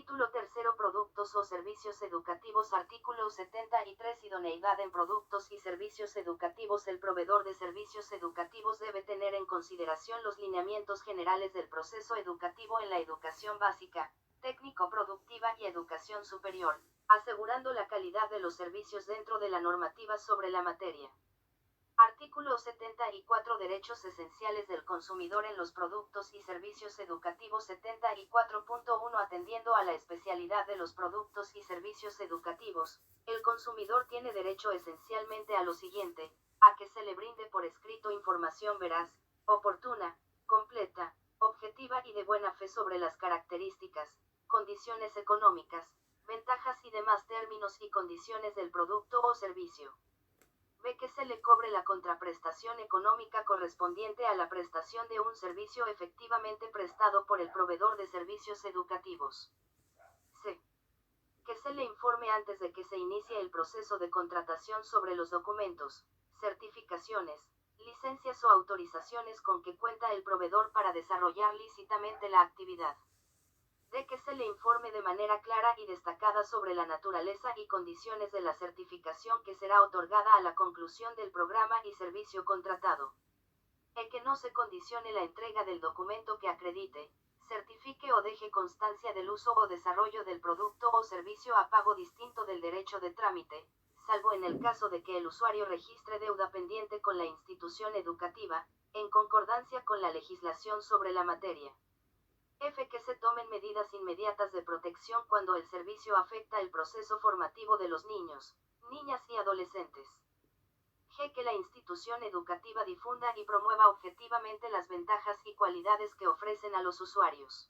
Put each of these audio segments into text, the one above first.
Capítulo tercero. Productos o servicios educativos. Artículo 73. Idoneidad en productos y servicios educativos. El proveedor de servicios educativos debe tener en consideración los lineamientos generales del proceso educativo en la educación básica, técnico-productiva y educación superior, asegurando la calidad de los servicios dentro de la normativa sobre la materia. Artículo 74. Derechos esenciales del consumidor en los productos y servicios educativos. 74.1. Atendiendo a la especialidad de los productos y servicios educativos, el consumidor tiene derecho esencialmente a lo siguiente: a que se le brinde por escrito información veraz, oportuna, completa, objetiva y de buena fe sobre las características, condiciones económicas, ventajas y demás términos y condiciones del producto o servicio. B. Que se le cobre la contraprestación económica correspondiente a la prestación de un servicio efectivamente prestado por el proveedor de servicios educativos. C. Que se le informe antes de que se inicie el proceso de contratación sobre los documentos, certificaciones, licencias o autorizaciones con que cuenta el proveedor para desarrollar lícitamente la actividad. De que se le informe de manera clara y destacada sobre la naturaleza y condiciones de la certificación que será otorgada a la conclusión del programa y servicio contratado. E. Que no se condicione la entrega del documento que acredite, certifique o deje constancia del uso o desarrollo del producto o servicio a pago distinto del derecho de trámite, salvo en el caso de que el usuario registre deuda pendiente con la institución educativa, en concordancia con la legislación sobre la materia. F. Que se tomen medidas inmediatas de protección cuando el servicio afecta el proceso formativo de los niños, niñas y adolescentes. G. Que la institución educativa difunda y promueva objetivamente las ventajas y cualidades que ofrecen a los usuarios.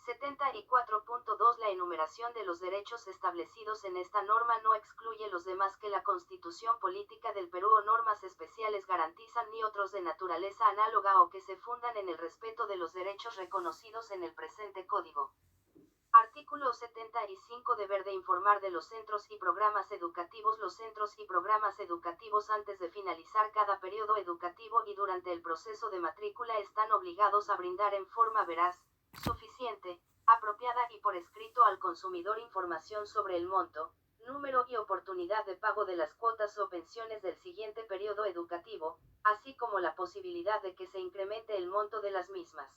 74.2. La enumeración de los derechos establecidos en esta norma no excluye los demás que la Constitución Política del Perú o normas especiales garantizan, ni otros de naturaleza análoga o que se fundan en el respeto de los derechos reconocidos en el presente Código. Artículo 75. Deber de informar de los centros y programas educativos. Los centros y programas educativos antes de finalizar cada periodo educativo y durante el proceso de matrícula están obligados a brindar en forma veraz, suficiente, apropiada y por escrito al consumidor información sobre el monto, número y oportunidad de pago de las cuotas o pensiones del siguiente periodo educativo, así como la posibilidad de que se incremente el monto de las mismas.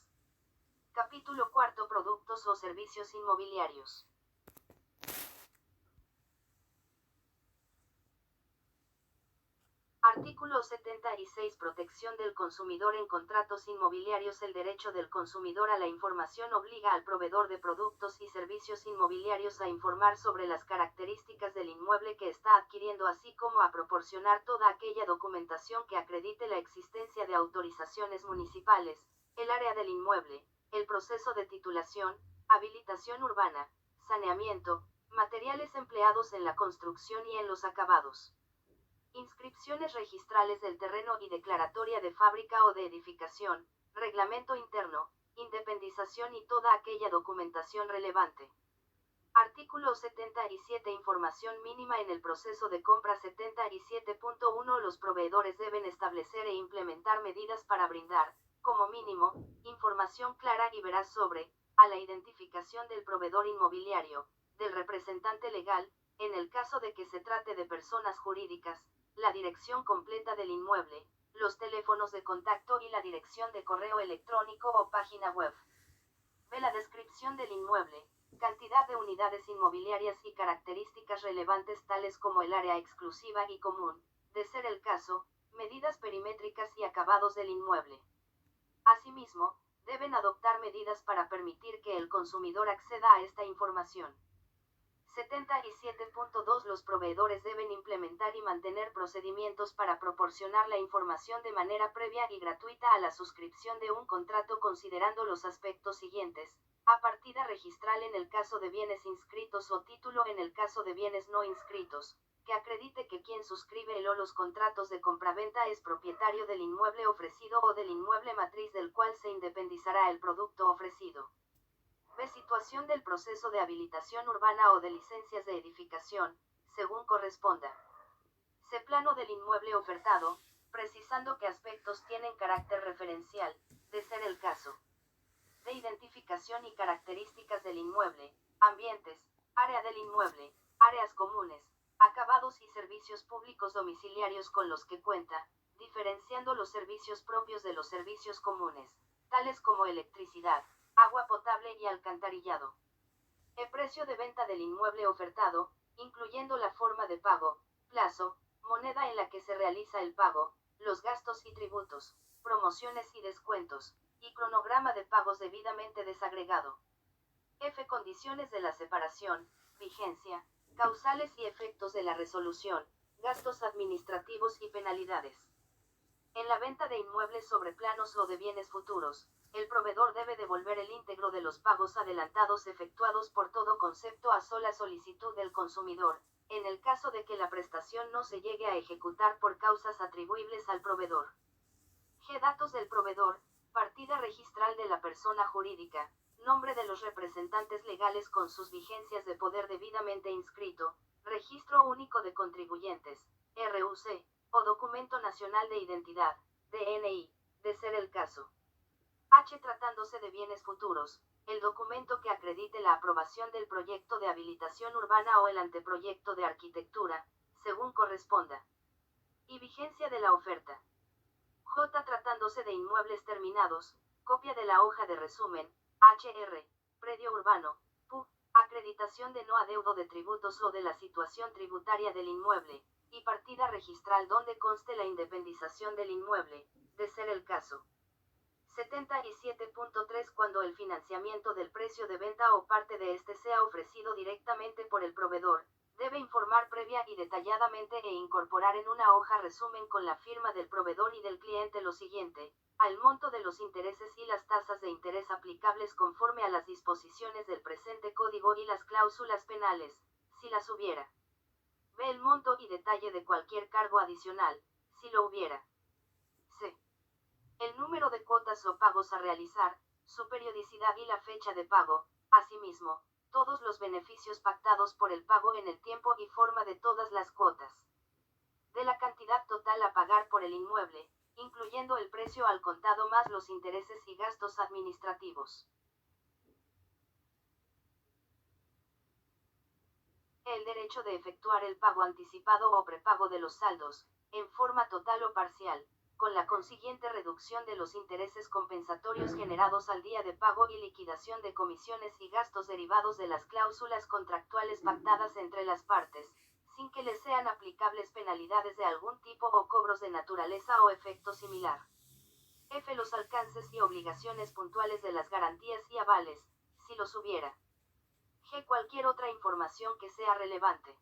Capítulo cuarto. Productos o servicios inmobiliarios. Artículo 76. Protección del consumidor en contratos inmobiliarios. El derecho del consumidor a la información obliga al proveedor de productos y servicios inmobiliarios a informar sobre las características del inmueble que está adquiriendo, así como a proporcionar toda aquella documentación que acredite la existencia de autorizaciones municipales, el área del inmueble, el proceso de titulación, habilitación urbana, saneamiento, materiales empleados en la construcción y en los acabados, inscripciones registrales del terreno y declaratoria de fábrica o de edificación, reglamento interno, independización y toda aquella documentación relevante. Artículo 77. Información mínima en el proceso de compra. 77.1. Los proveedores deben establecer e implementar medidas para brindar, como mínimo, información clara y veraz sobre, a la identificación del proveedor inmobiliario, del representante legal, en el caso de que se trate de personas jurídicas, la dirección completa del inmueble, los teléfonos de contacto y la dirección de correo electrónico o página web. B. La descripción del inmueble, cantidad de unidades inmobiliarias y características relevantes tales como el área exclusiva y común, de ser el caso, medidas perimétricas y acabados del inmueble. Asimismo, deben adoptar medidas para permitir que el consumidor acceda a esta información. 77.2. Los proveedores deben implementar y mantener procedimientos para proporcionar la información de manera previa y gratuita a la suscripción de un contrato, considerando los aspectos siguientes: a partida registral en el caso de bienes inscritos o título en el caso de bienes no inscritos, que acredite que quien suscribe el o los contratos de compraventa es propietario del inmueble ofrecido o del inmueble matriz del cual se independizará el producto ofrecido. B. Situación del proceso de habilitación urbana o de licencias de edificación, según corresponda. C. Plano del inmueble ofertado, precisando qué aspectos tienen carácter referencial, de ser el caso. D. Identificación y características del inmueble, ambientes, área del inmueble, áreas comunes, acabados y servicios públicos domiciliarios con los que cuenta, diferenciando los servicios propios de los servicios comunes, tales como electricidad, agua potable y alcantarillado. El precio de venta del inmueble ofertado, incluyendo la forma de pago, plazo, moneda en la que se realiza el pago, los gastos y tributos, promociones y descuentos, y cronograma de pagos debidamente desagregado. F. Condiciones de la separación, vigencia, causales y efectos de la resolución, gastos administrativos y penalidades. En la venta de inmuebles sobre planos o de bienes futuros, el proveedor debe devolver el íntegro de los pagos adelantados efectuados por todo concepto a sola solicitud del consumidor, en el caso de que la prestación no se llegue a ejecutar por causas atribuibles al proveedor. G. Datos del proveedor, partida registral de la persona jurídica, nombre de los representantes legales con sus vigencias de poder debidamente inscrito, registro único de contribuyentes, RUC, o documento nacional de identidad, DNI, de ser el caso. H. Tratándose de bienes futuros, el documento que acredite la aprobación del proyecto de habilitación urbana o el anteproyecto de arquitectura, según corresponda. Y vigencia de la oferta. J. Tratándose de inmuebles terminados, copia de la hoja de resumen, HR, predio urbano, PU, acreditación de no adeudo de tributos o de la situación tributaria del inmueble, y partida registral donde conste la independización del inmueble, de ser el caso. 77.3 Cuando el financiamiento del precio de venta o parte de este sea ofrecido directamente por el proveedor, debe informar previa y detalladamente e incorporar en una hoja resumen con la firma del proveedor y del cliente lo siguiente: al monto de los intereses y las tasas de interés aplicables conforme a las disposiciones del presente código y las cláusulas penales, si las hubiera. B. El monto y detalle de cualquier cargo adicional, si lo hubiera. C. El número de cuotas o pagos a realizar, su periodicidad y la fecha de pago, asimismo, todos los beneficios pactados por el pago en el tiempo y forma de todas las cuotas. De la cantidad total a pagar por el inmueble, incluyendo el precio al contado más los intereses y gastos administrativos. El derecho de efectuar el pago anticipado o prepago de los saldos, en forma total o parcial, con la consiguiente reducción de los intereses compensatorios generados al día de pago y liquidación de comisiones y gastos derivados de las cláusulas contractuales pactadas entre las partes, sin que les sean aplicables penalidades de algún tipo o cobros de naturaleza o efecto similar. F. Los alcances y obligaciones puntuales de las garantías y avales, si los hubiera. G. Cualquier otra información que sea relevante.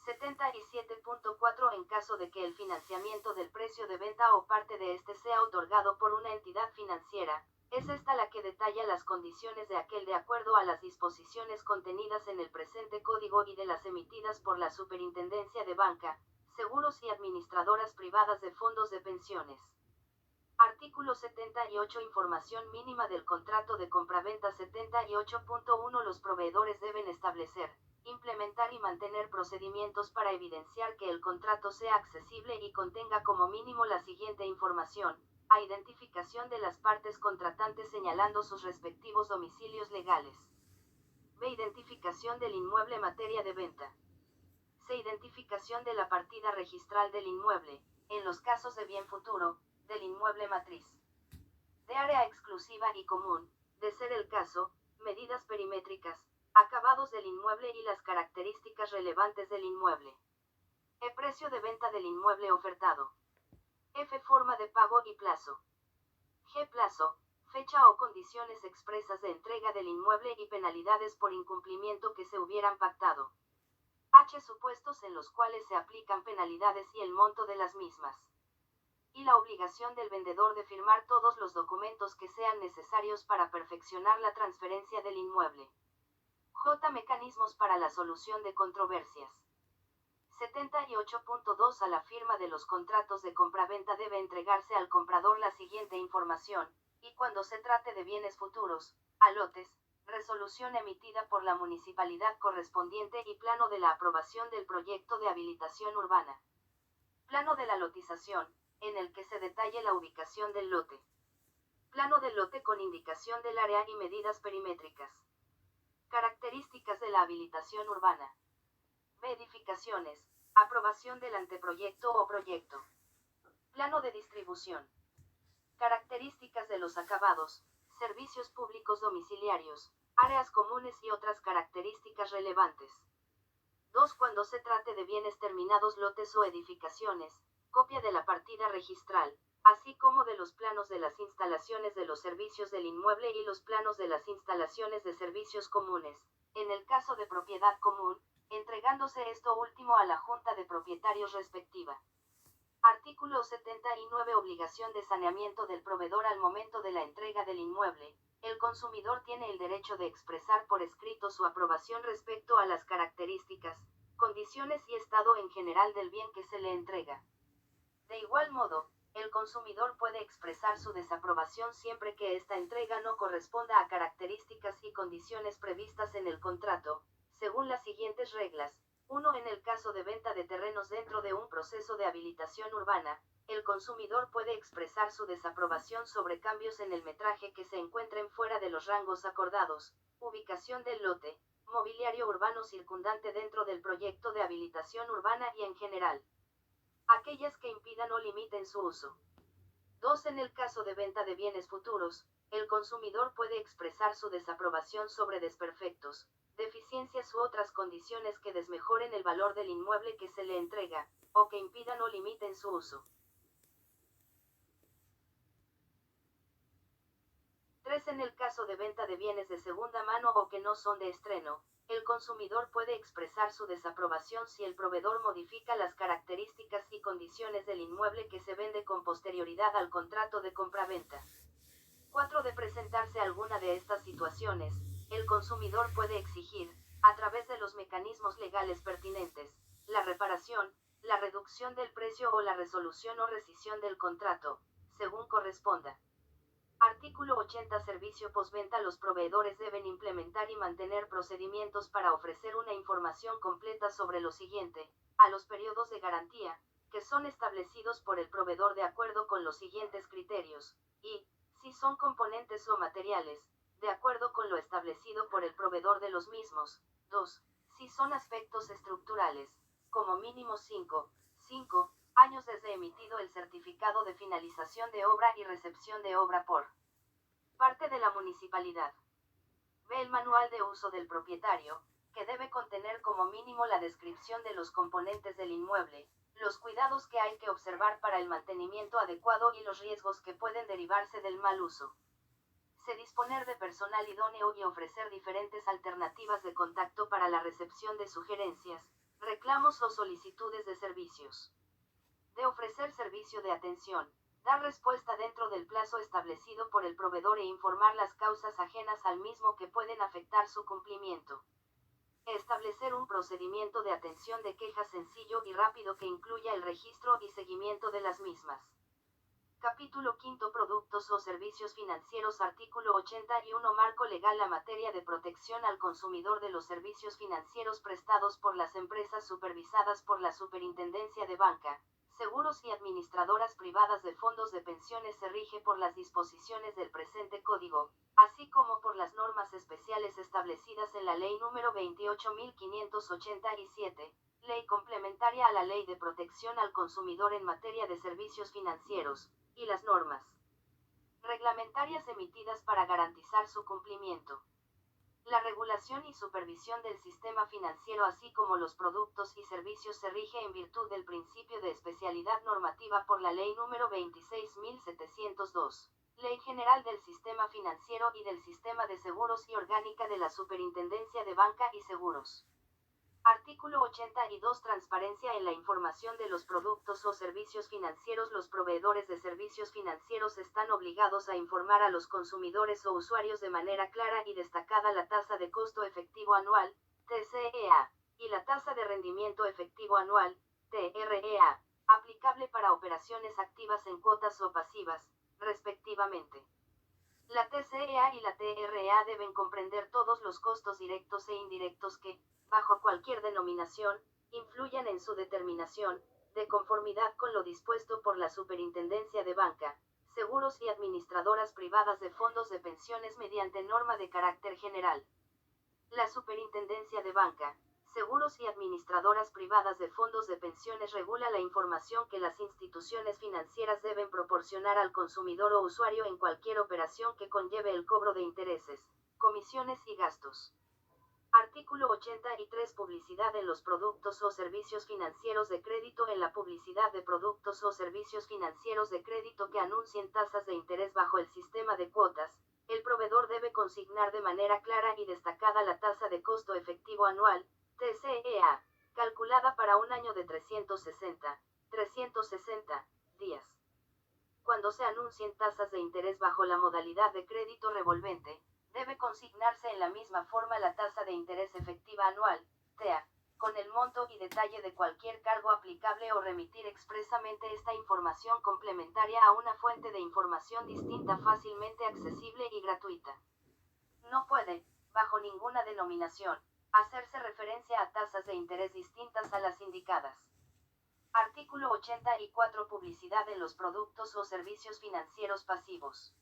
77.4 En caso de que el financiamiento del precio de venta o parte de este sea otorgado por una entidad financiera, es esta la que detalla las condiciones de aquel de acuerdo a las disposiciones contenidas en el presente código y de las emitidas por la Superintendencia de Banca, Seguros y Administradoras Privadas de Fondos de Pensiones. Artículo 78 Información mínima del contrato de compraventa. 78.1 Los proveedores deben establecer, implementar y mantener procedimientos para evidenciar que el contrato sea accesible y contenga como mínimo la siguiente información: a. Identificación de las partes contratantes señalando sus respectivos domicilios legales. B. Identificación del inmueble materia de venta. C. Identificación de la partida registral del inmueble, en los casos de bien futuro, del inmueble matriz. De área exclusiva y común, de ser el caso, medidas perimétricas, acabados del inmueble y las características relevantes del inmueble. E. Precio de venta del inmueble ofertado. F. Forma de pago y plazo. G. Plazo, fecha o condiciones expresas de entrega del inmueble y penalidades por incumplimiento que se hubieran pactado. H. Supuestos en los cuales se aplican penalidades y el monto de las mismas. Y la obligación del vendedor de firmar todos los documentos que sean necesarios para perfeccionar la transferencia del inmueble. J. Mecanismos para la solución de controversias. 78.2 A la firma de los contratos de compraventa debe entregarse al comprador la siguiente información, y cuando se trate de bienes futuros, a lotes, resolución emitida por la municipalidad correspondiente y plano de la aprobación del proyecto de habilitación urbana. Plano de la lotización, en el que se detalle la ubicación del lote. Plano del lote con indicación del área y medidas perimétricas. Características de la habilitación urbana. B. Edificaciones. Aprobación del anteproyecto o proyecto. Plano de distribución. Características de los acabados, servicios públicos domiciliarios, áreas comunes y otras características relevantes. 2. Cuando se trate de bienes terminados, lotes o edificaciones, copia de la partida registral, así como de los planos de las instalaciones de los servicios del inmueble y los planos de las instalaciones de servicios comunes, en el caso de propiedad común, entregándose esto último a la Junta de Propietarios respectiva. Artículo 79. Obligación de saneamiento del proveedor al momento de la entrega del inmueble. El consumidor tiene el derecho de expresar por escrito su aprobación respecto a las características, condiciones y estado en general del bien que se le entrega. De igual modo, el consumidor puede expresar su desaprobación siempre que esta entrega no corresponda a características y condiciones previstas en el contrato, según las siguientes reglas. 1. En el caso de venta de terrenos dentro de un proceso de habilitación urbana, el consumidor puede expresar su desaprobación sobre cambios en el metraje que se encuentren fuera de los rangos acordados, ubicación del lote, mobiliario urbano circundante dentro del proyecto de habilitación urbana y en general, aquellas que impidan o limiten su uso. 2. En el caso de venta de bienes futuros, el consumidor puede expresar su desaprobación sobre desperfectos, deficiencias u otras condiciones que desmejoren el valor del inmueble que se le entrega, o que impidan o limiten su uso. 3. En el caso de venta de bienes de segunda mano o que no son de estreno, el consumidor puede expresar su desaprobación si el proveedor modifica las características y condiciones del inmueble que se vende con posterioridad al contrato de compraventa. 4. De presentarse alguna de estas situaciones, el consumidor puede exigir, a través de los mecanismos legales pertinentes, la reparación, la reducción del precio o la resolución o rescisión del contrato, según corresponda. Artículo 80. Servicio postventa. Los proveedores deben implementar y mantener procedimientos para ofrecer una información completa sobre lo siguiente, a los periodos de garantía, que son establecidos por el proveedor de acuerdo con los siguientes criterios, y, si son componentes o materiales, de acuerdo con lo establecido por el proveedor de los mismos. 2. Si son aspectos estructurales, como mínimo 5 años desde emitido el certificado de finalización de obra y recepción de obra por parte de la municipalidad. B. El manual de uso del propietario, que debe contener como mínimo la descripción de los componentes del inmueble, los cuidados que hay que observar para el mantenimiento adecuado y los riesgos que pueden derivarse del mal uso. Se disponer de personal idóneo y ofrecer diferentes alternativas de contacto para la recepción de sugerencias, reclamos o solicitudes de servicios. De ofrecer servicio de atención, dar respuesta dentro del plazo establecido por el proveedor e informar las causas ajenas al mismo que pueden afectar su cumplimiento. Establecer un procedimiento de atención de quejas sencillo y rápido que incluya el registro y seguimiento de las mismas. Capítulo 5. Productos o servicios financieros. Artículo 81. Marco legal. La materia de protección al consumidor de los servicios financieros prestados por las empresas supervisadas por la Superintendencia de Banca, Seguros y Administradoras Privadas de Fondos de Pensiones se rige por las disposiciones del presente Código, así como por las normas especiales establecidas en la Ley número 28.587, Ley complementaria a la Ley de Protección al Consumidor en materia de servicios financieros, y las normas reglamentarias emitidas para garantizar su cumplimiento. La regulación y supervisión del sistema financiero así como los productos y servicios se rige en virtud del principio de especialidad normativa por la Ley número 26.702, Ley General del Sistema Financiero y del Sistema de Seguros y Orgánica de la Superintendencia de Banca y Seguros. Artículo 82. Transparencia en la información de los productos o servicios financieros. Los proveedores de servicios financieros están obligados a informar a los consumidores o usuarios de manera clara y destacada la tasa de costo efectivo anual, TCEA, y la tasa de rendimiento efectivo anual, TREA, aplicable para operaciones activas en cuotas o pasivas, respectivamente. La TCEA y la TREA deben comprender todos los costos directos e indirectos que, bajo cualquier denominación, influyan en su determinación, de conformidad con lo dispuesto por la Superintendencia de Banca, Seguros y Administradoras Privadas de Fondos de Pensiones mediante norma de carácter general. La Superintendencia de Banca, Seguros y Administradoras Privadas de Fondos de Pensiones regula la información que las instituciones financieras deben proporcionar al consumidor o usuario en cualquier operación que conlleve el cobro de intereses, comisiones y gastos. Artículo 83. Publicidad en los productos o servicios financieros de crédito. En la publicidad de productos o servicios financieros de crédito que anuncien tasas de interés bajo el sistema de cuotas, el proveedor debe consignar de manera clara y destacada la tasa de costo efectivo anual, TCEA, calculada para un año de 360 días. Cuando se anuncien tasas de interés bajo la modalidad de crédito revolvente, debe consignarse en la misma forma la tasa de interés efectiva anual, TEA, con el monto y detalle de cualquier cargo aplicable o remitir expresamente esta información complementaria a una fuente de información distinta fácilmente accesible y gratuita. No puede, bajo ninguna denominación, hacerse referencia a tasas de interés distintas a las indicadas. Artículo 84. Publicidad en los productos o servicios financieros pasivos.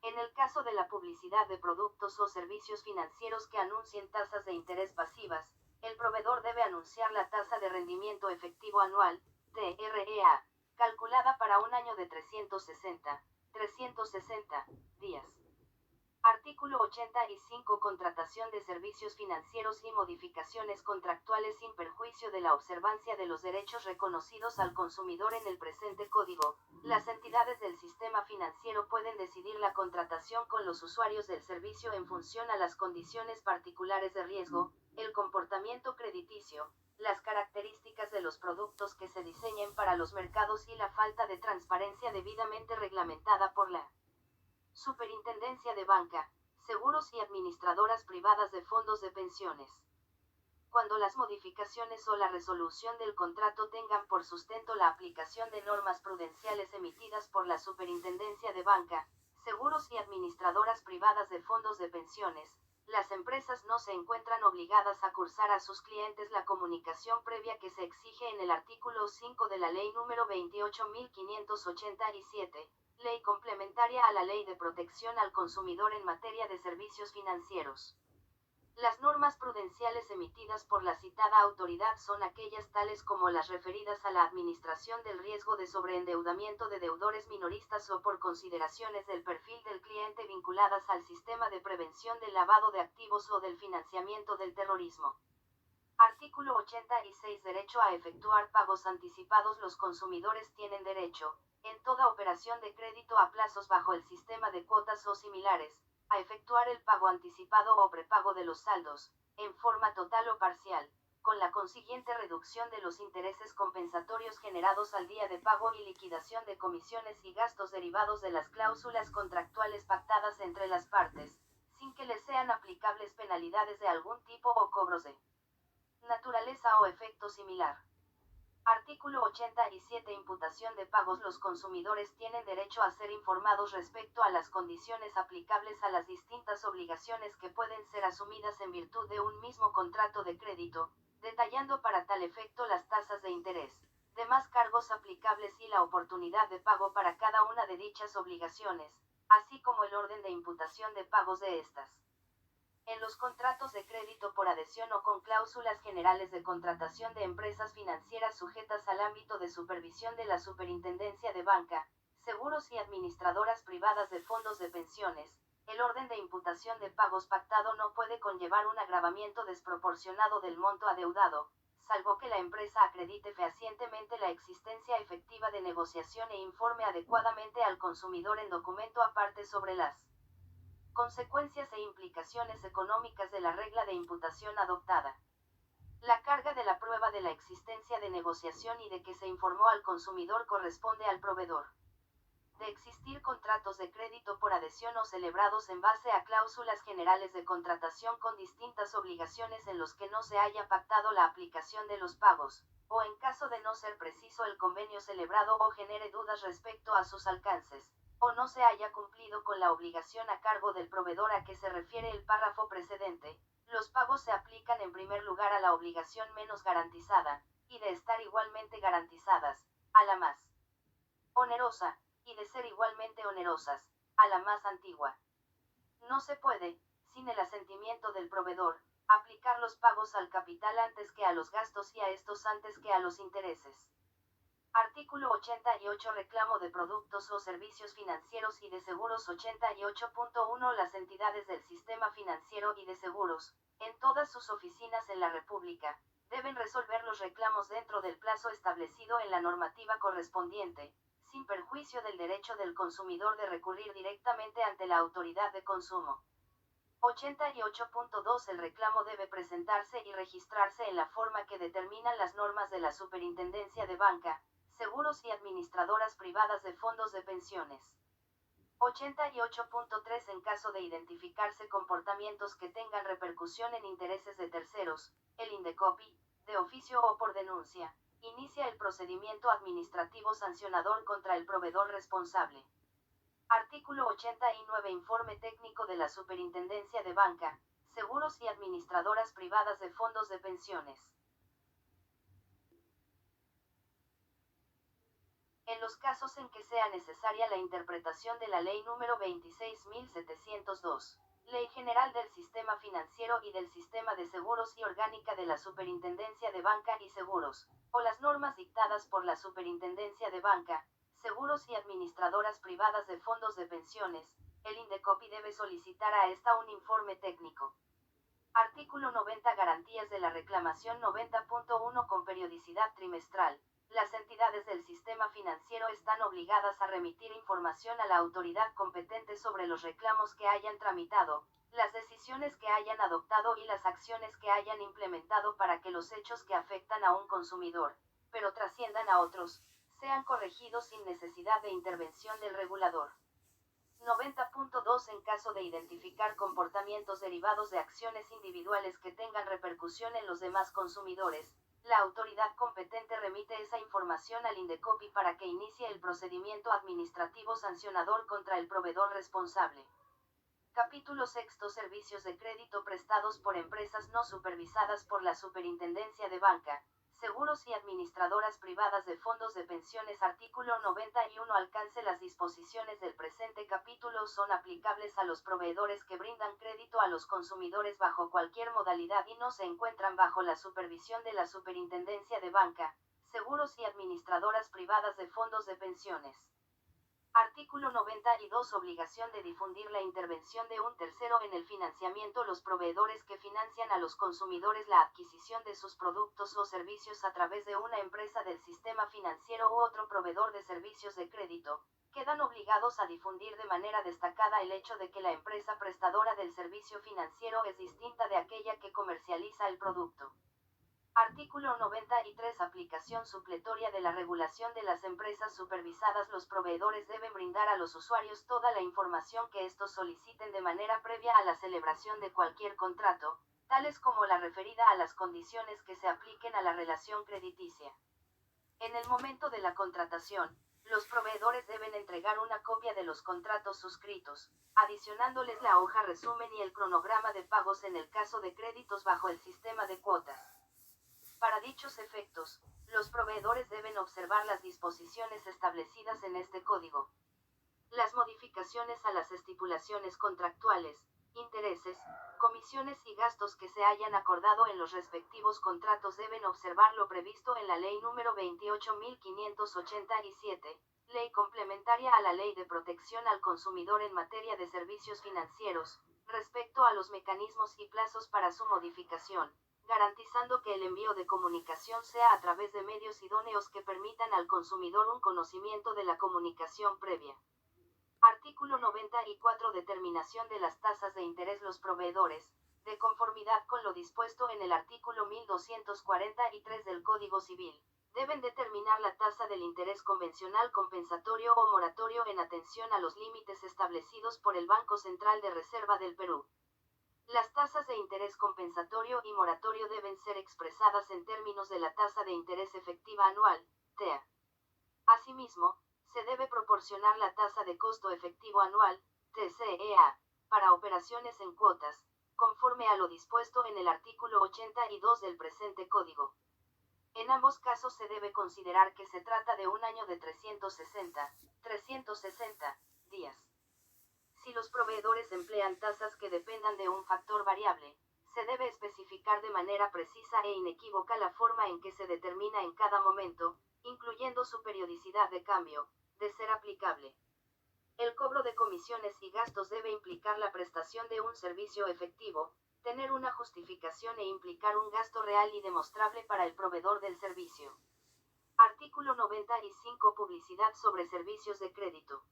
En el caso de la publicidad de productos o servicios financieros que anuncien tasas de interés pasivas, el proveedor debe anunciar la tasa de rendimiento efectivo anual, TREA, calculada para un año de 360 días. Artículo 85. Contratación de servicios financieros y modificaciones contractuales sin perjuicio de la observancia de los derechos reconocidos al consumidor en el presente código. Las entidades del sistema financiero pueden decidir la contratación con los usuarios del servicio en función a las condiciones particulares de riesgo, el comportamiento crediticio, las características de los productos que se diseñen para los mercados y la falta de transparencia debidamente reglamentada por la Superintendencia de Banca, Seguros y Administradoras Privadas de Fondos de Pensiones. Cuando las modificaciones o la resolución del contrato tengan por sustento la aplicación de normas prudenciales emitidas por la Superintendencia de Banca, Seguros y Administradoras Privadas de Fondos de Pensiones, las empresas no se encuentran obligadas a cursar a sus clientes la comunicación previa que se exige en el artículo 5 de la Ley número 28.587, Ley complementaria a la Ley de Protección al Consumidor en materia de servicios financieros. Las normas prudenciales emitidas por la citada autoridad son aquellas tales como las referidas a la administración del riesgo de sobreendeudamiento de deudores minoristas o por consideraciones del perfil del cliente vinculadas al sistema de prevención del lavado de activos o del financiamiento del terrorismo. Artículo 86. Derecho a efectuar pagos anticipados. Los consumidores tienen derecho, en toda operación de crédito a plazos bajo el sistema de cuotas o similares, a efectuar el pago anticipado o prepago de los saldos, en forma total o parcial, con la consiguiente reducción de los intereses compensatorios generados al día de pago y liquidación de comisiones y gastos derivados de las cláusulas contractuales pactadas entre las partes, sin que les sean aplicables penalidades de algún tipo o cobros de naturaleza o efecto similar. Artículo 87. Imputación de pagos. Los consumidores tienen derecho a ser informados respecto a las condiciones aplicables a las distintas obligaciones que pueden ser asumidas en virtud de un mismo contrato de crédito, detallando para tal efecto las tasas de interés, demás cargos aplicables y la oportunidad de pago para cada una de dichas obligaciones, así como el orden de imputación de pagos de estas. En los contratos de crédito por adhesión o con cláusulas generales de contratación de empresas financieras sujetas al ámbito de supervisión de la Superintendencia de Banca, Seguros y Administradoras Privadas de Fondos de Pensiones, el orden de imputación de pagos pactado no puede conllevar un agravamiento desproporcionado del monto adeudado, salvo que la empresa acredite fehacientemente la existencia efectiva de negociación e informe adecuadamente al consumidor en documento aparte sobre las consecuencias e implicaciones económicas de la regla de imputación adoptada. La carga de la prueba de la existencia de negociación y de que se informó al consumidor corresponde al proveedor. De existir contratos de crédito por adhesión o celebrados en base a cláusulas generales de contratación con distintas obligaciones en los que no se haya pactado la aplicación de los pagos, o en caso de no ser preciso el convenio celebrado o genere dudas respecto a sus alcances, o no se haya cumplido con la obligación a cargo del proveedor a que se refiere el párrafo precedente, los pagos se aplican en primer lugar a la obligación menos garantizada, y de estar igualmente garantizadas, a la más onerosa, y de ser igualmente onerosas, a la más antigua. No se puede, sin el asentimiento del proveedor, aplicar los pagos al capital antes que a los gastos y a estos antes que a los intereses. Artículo 88. Reclamo de productos o servicios financieros y de seguros. 88.1. Las entidades del sistema financiero y de seguros, en todas sus oficinas en la República, deben resolver los reclamos dentro del plazo establecido en la normativa correspondiente, sin perjuicio del derecho del consumidor de recurrir directamente ante la autoridad de consumo. 88.2. El reclamo debe presentarse y registrarse en la forma que determinan las normas de la Superintendencia de Banca, Seguros y Administradoras Privadas de Fondos de Pensiones. 88.3. En caso de identificarse comportamientos que tengan repercusión en intereses de terceros, el INDECOPI, de oficio o por denuncia, inicia el procedimiento administrativo sancionador contra el proveedor responsable. Artículo 89. Informe técnico de la Superintendencia de Banca, Seguros y Administradoras Privadas de Fondos de Pensiones. En los casos en que sea necesaria la interpretación de la Ley número 26.702, Ley General del Sistema Financiero y del Sistema de Seguros y orgánica de la Superintendencia de Banca y Seguros, o las normas dictadas por la Superintendencia de Banca, Seguros y Administradoras Privadas de Fondos de Pensiones, el INDECOPI debe solicitar a esta un informe técnico. Artículo 90. Garantías de la reclamación. 90.1. Con periodicidad trimestral, las entidades del sistema financiero están obligadas a remitir información a la autoridad competente sobre los reclamos que hayan tramitado, las decisiones que hayan adoptado y las acciones que hayan implementado para que los hechos que afectan a un consumidor, pero trasciendan a otros, sean corregidos sin necesidad de intervención del regulador. 90.2. En caso de identificar comportamientos derivados de acciones individuales que tengan repercusión en los demás consumidores, la autoridad competente remite esa información al INDECOPI para que inicie el procedimiento administrativo sancionador contra el proveedor responsable. Capítulo 6. Servicios de crédito prestados por empresas no supervisadas por la Superintendencia de Banca, Seguros y Administradoras Privadas de Fondos de Pensiones. Artículo 91. Alcance. Las disposiciones del presente capítulo son aplicables a los proveedores que brindan crédito a los consumidores bajo cualquier modalidad y no se encuentran bajo la supervisión de la Superintendencia de Banca, Seguros y Administradoras Privadas de Fondos de Pensiones. Artículo 92. Obligación de difundir la intervención de un tercero en el financiamiento. Los proveedores que financian a los consumidores la adquisición de sus productos o servicios a través de una empresa del sistema financiero u otro proveedor de servicios de crédito, quedan obligados a difundir de manera destacada el hecho de que la empresa prestadora del servicio financiero es distinta de aquella que comercializa el producto. Artículo 93. Aplicación supletoria de la regulación de las empresas supervisadas. Los proveedores deben brindar a los usuarios toda la información que estos soliciten de manera previa a la celebración de cualquier contrato, tales como la referida a las condiciones que se apliquen a la relación crediticia. En el momento de la contratación, los proveedores deben entregar una copia de los contratos suscritos, adicionándoles la hoja resumen y el cronograma de pagos en el caso de créditos bajo el sistema de cuotas. Para dichos efectos, los proveedores deben observar las disposiciones establecidas en este código. Las modificaciones a las estipulaciones contractuales, intereses, comisiones y gastos que se hayan acordado en los respectivos contratos deben observar lo previsto en la Ley número 28.587, Ley complementaria a la Ley de Protección al Consumidor en materia de servicios financieros, respecto a los mecanismos y plazos para su modificación, garantizando que el envío de comunicación sea a través de medios idóneos que permitan al consumidor un conocimiento de la comunicación previa. Artículo 94. Determinación de las tasas de interés. Los proveedores, de conformidad con lo dispuesto en el artículo 1243 del Código Civil, deben determinar la tasa del interés convencional, compensatorio o moratorio en atención a los límites establecidos por el Banco Central de Reserva del Perú. Las tasas de interés compensatorio y moratorio deben ser expresadas en términos de la tasa de interés efectiva anual, TEA. Asimismo, se debe proporcionar la tasa de costo efectivo anual, TCEA, para operaciones en cuotas, conforme a lo dispuesto en el artículo 82 del presente código. En ambos casos se debe considerar que se trata de un año de 360 360 días. Si los proveedores emplean tasas que dependan de un factor variable, se debe especificar de manera precisa e inequívoca la forma en que se determina en cada momento, incluyendo su periodicidad de cambio, de ser aplicable. El cobro de comisiones y gastos debe implicar la prestación de un servicio efectivo, tener una justificación e implicar un gasto real y demostrable para el proveedor del servicio. Artículo 95. Publicidad sobre servicios de crédito.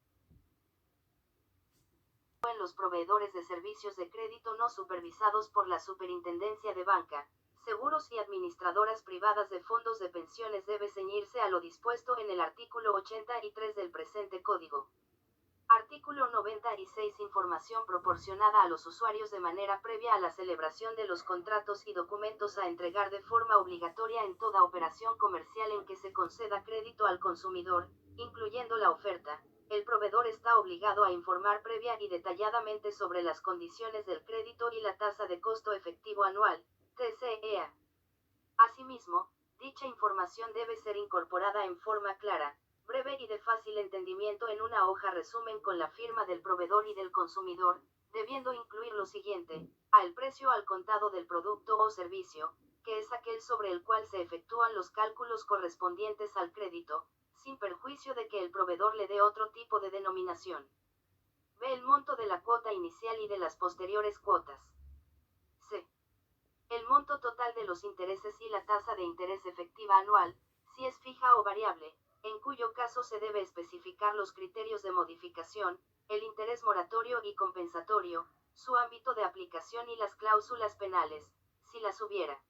En los proveedores de servicios de crédito no supervisados por la Superintendencia de Banca, Seguros y administradoras privadas de fondos de pensiones debe ceñirse a lo dispuesto en el artículo 83 del presente Código. Artículo 96. Información proporcionada a los usuarios de manera previa a la celebración de los contratos y documentos a entregar de forma obligatoria en toda operación comercial en que se conceda crédito al consumidor, incluyendo la oferta. El proveedor está obligado a informar previa y detalladamente sobre las condiciones del crédito y la tasa de costo efectivo anual, TCEA. Asimismo, dicha información debe ser incorporada en forma clara, breve y de fácil entendimiento en una hoja resumen con la firma del proveedor y del consumidor, debiendo incluir lo siguiente: a. el precio al contado del producto o servicio, que es aquel sobre el cual se efectúan los cálculos correspondientes al crédito, sin perjuicio de que el proveedor le dé otro tipo de denominación. B. el monto de la cuota inicial y de las posteriores cuotas. C. el monto total de los intereses y la tasa de interés efectiva anual, si es fija o variable, en cuyo caso se debe especificar los criterios de modificación, el interés moratorio y compensatorio, su ámbito de aplicación y las cláusulas penales, si las hubiera.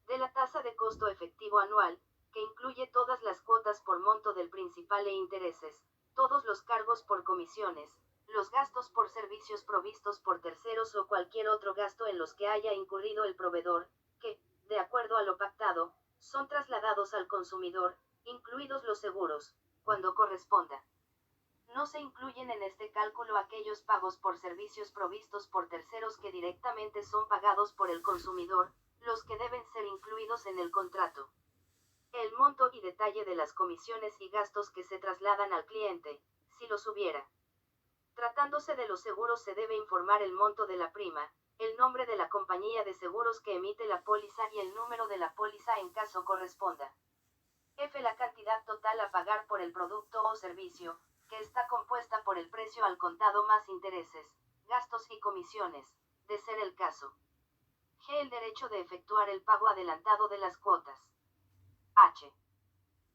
De la tasa de costo efectivo anual, que incluye todas las cuotas por monto del principal e intereses, todos los cargos por comisiones, los gastos por servicios provistos por terceros o cualquier otro gasto en los que haya incurrido el proveedor, que, de acuerdo a lo pactado, son trasladados al consumidor, incluidos los seguros, cuando corresponda. No se incluyen en este cálculo aquellos pagos por servicios provistos por terceros que directamente son pagados por el consumidor, los que deben ser incluidos en el contrato. El monto y detalle de las comisiones y gastos que se trasladan al cliente, si los hubiera. Tratándose de los seguros se debe informar el monto de la prima, el nombre de la compañía de seguros que emite la póliza y el número de la póliza en caso corresponda. F. la cantidad total a pagar por el producto o servicio, que está compuesta por el precio al contado más intereses, gastos y comisiones, de ser el caso. G. el derecho de efectuar el pago adelantado de las cuotas. H.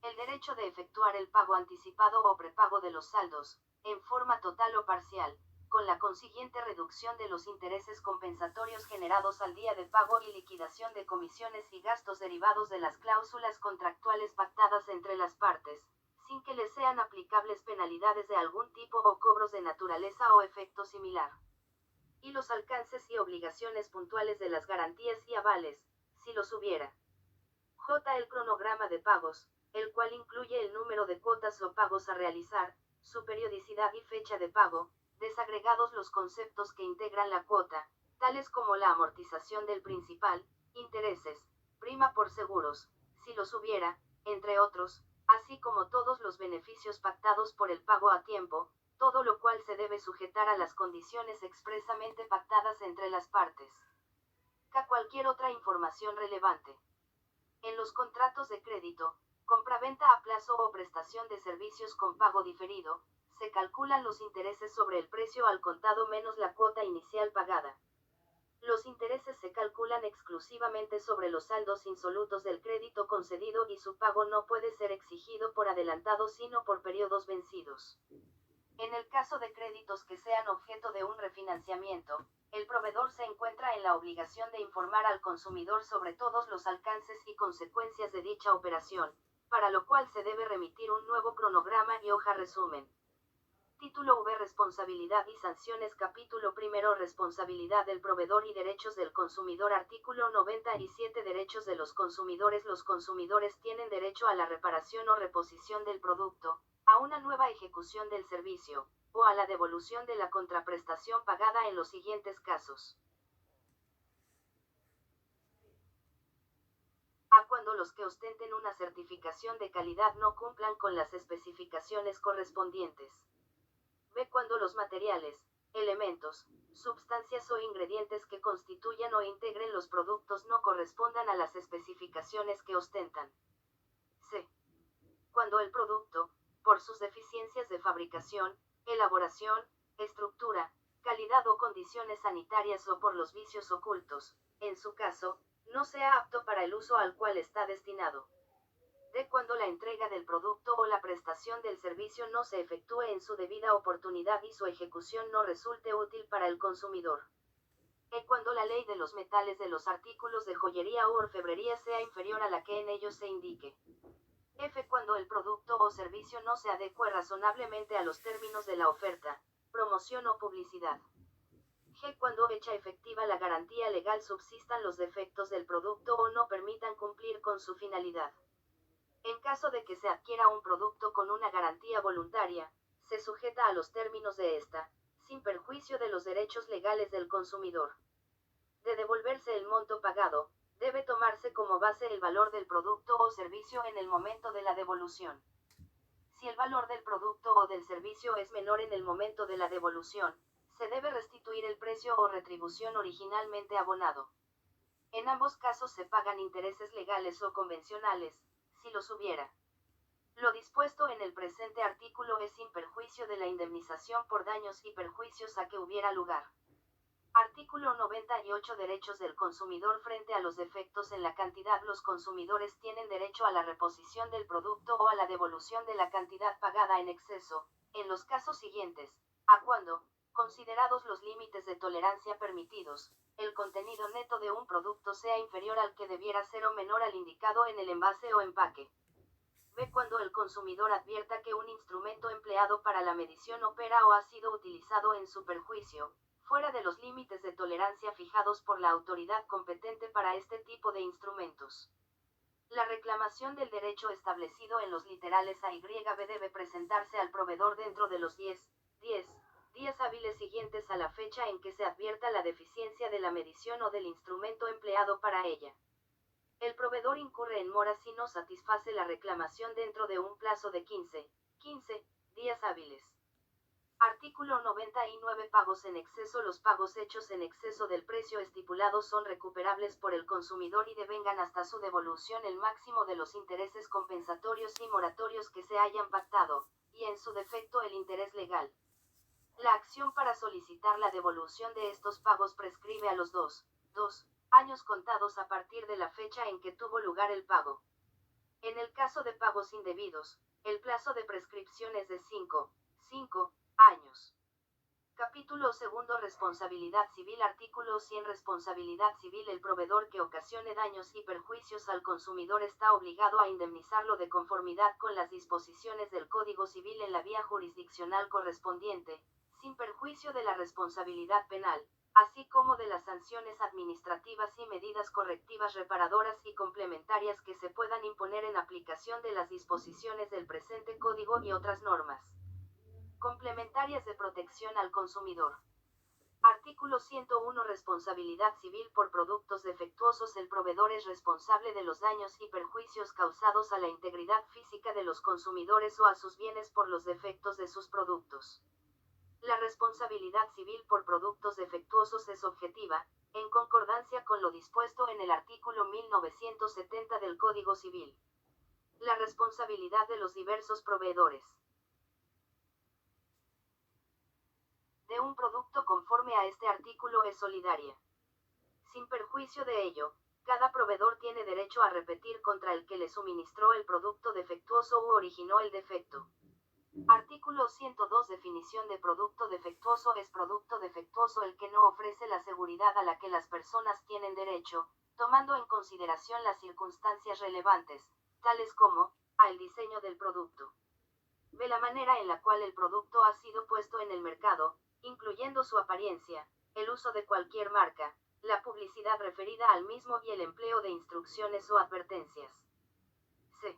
el derecho de efectuar el pago anticipado o prepago de los saldos, en forma total o parcial, con la consiguiente reducción de los intereses compensatorios generados al día de pago y liquidación de comisiones y gastos derivados de las cláusulas contractuales pactadas entre las partes, sin que les sean aplicables penalidades de algún tipo o cobros de naturaleza o efecto similar. Y los alcances y obligaciones puntuales de las garantías y avales, si los hubiera. J. el cronograma de pagos, el cual incluye el número de cuotas o pagos a realizar, su periodicidad y fecha de pago, desagregados los conceptos que integran la cuota, tales como la amortización del principal, intereses, prima por seguros, si los hubiera, entre otros, así como todos los beneficios pactados por el pago a tiempo, todo lo cual se debe sujetar a las condiciones expresamente pactadas entre las partes. K. cualquier otra información relevante. En los contratos de crédito, compraventa a plazo o prestación de servicios con pago diferido, se calculan los intereses sobre el precio al contado menos la cuota inicial pagada. Los intereses se calculan exclusivamente sobre los saldos insolutos del crédito concedido y su pago no puede ser exigido por adelantado sino por periodos vencidos. En el caso de créditos que sean objeto de un refinanciamiento, el proveedor se encuentra en la obligación de informar al consumidor sobre todos los alcances y consecuencias de dicha operación, para lo cual se debe remitir un nuevo cronograma y hoja resumen. Título V. Responsabilidad y sanciones. Capítulo primero. Responsabilidad del proveedor y derechos del consumidor. Artículo 97. Derechos de los consumidores. Los consumidores tienen derecho a la reparación o reposición del producto, a una nueva ejecución del servicio, o a la devolución de la contraprestación pagada en los siguientes casos. A. Cuando cuando los que ostenten una certificación de calidad no cumplan con las especificaciones correspondientes. B. Cuando los materiales, elementos, sustancias o ingredientes que constituyan o integren los productos no correspondan a las especificaciones que ostentan. C. Cuando el producto, por sus deficiencias de fabricación, elaboración, estructura, calidad o condiciones sanitarias o por los vicios ocultos, en su caso, no sea apto para el uso al cual está destinado. D. Cuando la entrega del producto o la prestación del servicio no se efectúe en su debida oportunidad y su ejecución no resulte útil para el consumidor. E. Cuando la ley de los metales de los artículos de joyería u orfebrería sea inferior a la que en ellos se indique. F. Cuando el producto o servicio no se adecue razonablemente a los términos de la oferta, promoción o publicidad. G. Cuando hecha efectiva la garantía legal subsistan los defectos del producto o no permitan cumplir con su finalidad. En caso de que se adquiera un producto con una garantía voluntaria, se sujeta a los términos de esta, sin perjuicio de los derechos legales del consumidor. De devolverse el monto pagado, debe tomarse como base el valor del producto o servicio en el momento de la devolución. Si el valor del producto o del servicio es menor en el momento de la devolución, se debe restituir el precio o retribución originalmente abonado. En ambos casos se pagan intereses legales o convencionales, si los hubiera. Lo dispuesto en el presente artículo es sin perjuicio de la indemnización por daños y perjuicios a que hubiera lugar. Artículo 98. Derechos del consumidor frente a los defectos en la cantidad. Los consumidores tienen derecho a la reposición del producto o a la devolución de la cantidad pagada en exceso, en los casos siguientes, a cuando, considerados los límites de tolerancia permitidos, el contenido neto de un producto sea inferior al que debiera ser o menor al indicado en el envase o empaque. B. Cuando el consumidor advierta que un instrumento empleado para la medición opera o ha sido utilizado en su perjuicio, fuera de los límites de tolerancia fijados por la autoridad competente para este tipo de instrumentos. La reclamación del derecho establecido en los literales A y B debe presentarse al proveedor dentro de los 10 días hábiles siguientes a la fecha en que se advierta la deficiencia de la medición o del instrumento empleado para ella. El proveedor incurre en mora si no satisface la reclamación dentro de un plazo de 15 días hábiles. Artículo 99. Pagos en exceso. Los pagos hechos en exceso del precio estipulado son recuperables por el consumidor y devengan hasta su devolución el máximo de los intereses compensatorios y moratorios que se hayan pactado, y en su defecto el interés legal. La acción para solicitar la devolución de estos pagos prescribe a los 2 años contados a partir de la fecha en que tuvo lugar el pago. En el caso de pagos indebidos, el plazo de prescripción es de 5 años. Capítulo 2. Responsabilidad civil. Artículo 100. Responsabilidad civil. El proveedor que ocasione daños y perjuicios al consumidor está obligado a indemnizarlo de conformidad con las disposiciones del Código Civil en la vía jurisdiccional correspondiente, sin perjuicio de la responsabilidad penal, así como de las sanciones administrativas y medidas correctivas reparadoras y complementarias que se puedan imponer en aplicación de las disposiciones del presente Código y otras normas complementarias de protección al consumidor. Artículo 101. Responsabilidad civil por productos defectuosos. El proveedor es responsable de los daños y perjuicios causados a la integridad física de los consumidores o a sus bienes por los defectos de sus productos. La responsabilidad civil por productos defectuosos es objetiva, en concordancia con lo dispuesto en el artículo 1970 del Código Civil. La responsabilidad de los diversos proveedores de un producto conforme a este artículo es solidaria. Sin perjuicio de ello, cada proveedor tiene derecho a repetir contra el que le suministró el producto defectuoso u originó el defecto. Artículo 102. Definición de producto defectuoso. Es producto defectuoso el que no ofrece la seguridad a la que las personas tienen derecho, tomando en consideración las circunstancias relevantes, tales como, el diseño del producto, b. la manera en la cual el producto ha sido puesto en el mercado, incluyendo su apariencia, el uso de cualquier marca, la publicidad referida al mismo y el empleo de instrucciones o advertencias. C.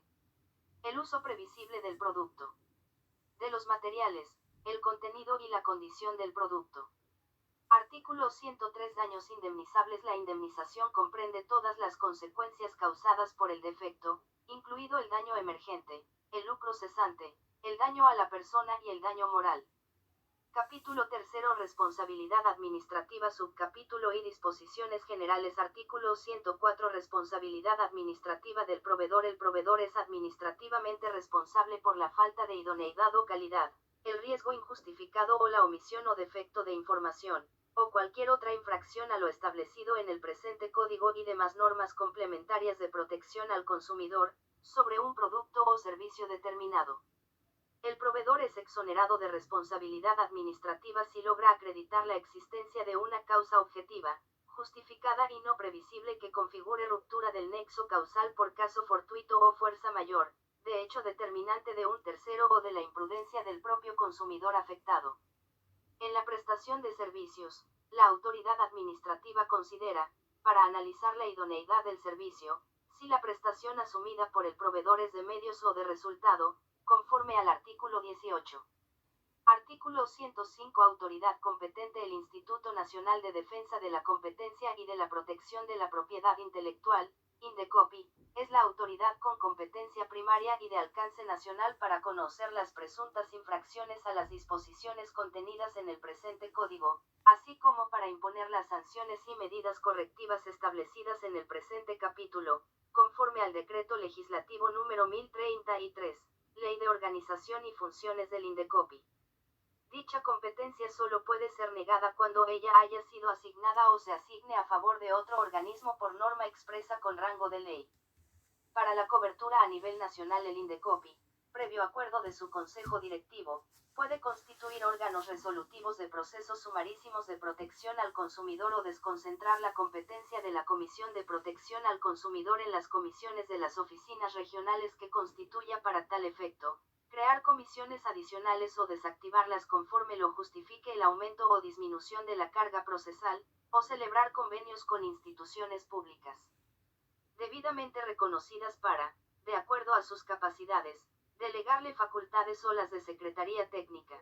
El uso previsible del producto. De los materiales, el contenido y la condición del producto. Artículo 103. Daños indemnizables. La indemnización comprende todas las consecuencias causadas por el defecto, incluido el daño emergente, el lucro cesante, el daño a la persona y el daño moral. Capítulo 3. Responsabilidad administrativa. Subcapítulo I. Disposiciones generales. Artículo 104. Responsabilidad administrativa del proveedor. El proveedor es administrativamente responsable por la falta de idoneidad o calidad, el riesgo injustificado o la omisión o defecto de información, o cualquier otra infracción a lo establecido en el presente código y demás normas complementarias de protección al consumidor, sobre un producto o servicio determinado. El proveedor es exonerado de responsabilidad administrativa si logra acreditar la existencia de una causa objetiva, justificada y no previsible que configure ruptura del nexo causal por caso fortuito o fuerza mayor, de hecho determinante de un tercero o de la imprudencia del propio consumidor afectado. En la prestación de servicios, la autoridad administrativa considera, para analizar la idoneidad del servicio, si la prestación asumida por el proveedor es de medios o de resultado, conforme al artículo 18. Artículo 105. Autoridad competente. El Instituto Nacional de Defensa de la Competencia y de la Protección de la Propiedad Intelectual, INDECOPI, es la autoridad con competencia primaria y de alcance nacional para conocer las presuntas infracciones a las disposiciones contenidas en el presente código, así como para imponer las sanciones y medidas correctivas establecidas en el presente capítulo, conforme al decreto legislativo número 1033. Ley de Organización y Funciones del INDECOPI. Dicha competencia solo puede ser negada cuando ella haya sido asignada o se asigne a favor de otro organismo por norma expresa con rango de ley. Para la cobertura a nivel nacional, el INDECOPI, previo acuerdo de su consejo directivo, puede constituir órganos resolutivos de procesos sumarísimos de protección al consumidor o desconcentrar la competencia de la Comisión de Protección al Consumidor en las comisiones de las oficinas regionales que constituya para tal efecto, crear comisiones adicionales o desactivarlas conforme lo justifique el aumento o disminución de la carga procesal, o celebrar convenios con instituciones públicas debidamente reconocidas para, de acuerdo a sus capacidades, delegarle facultades o las de Secretaría Técnica.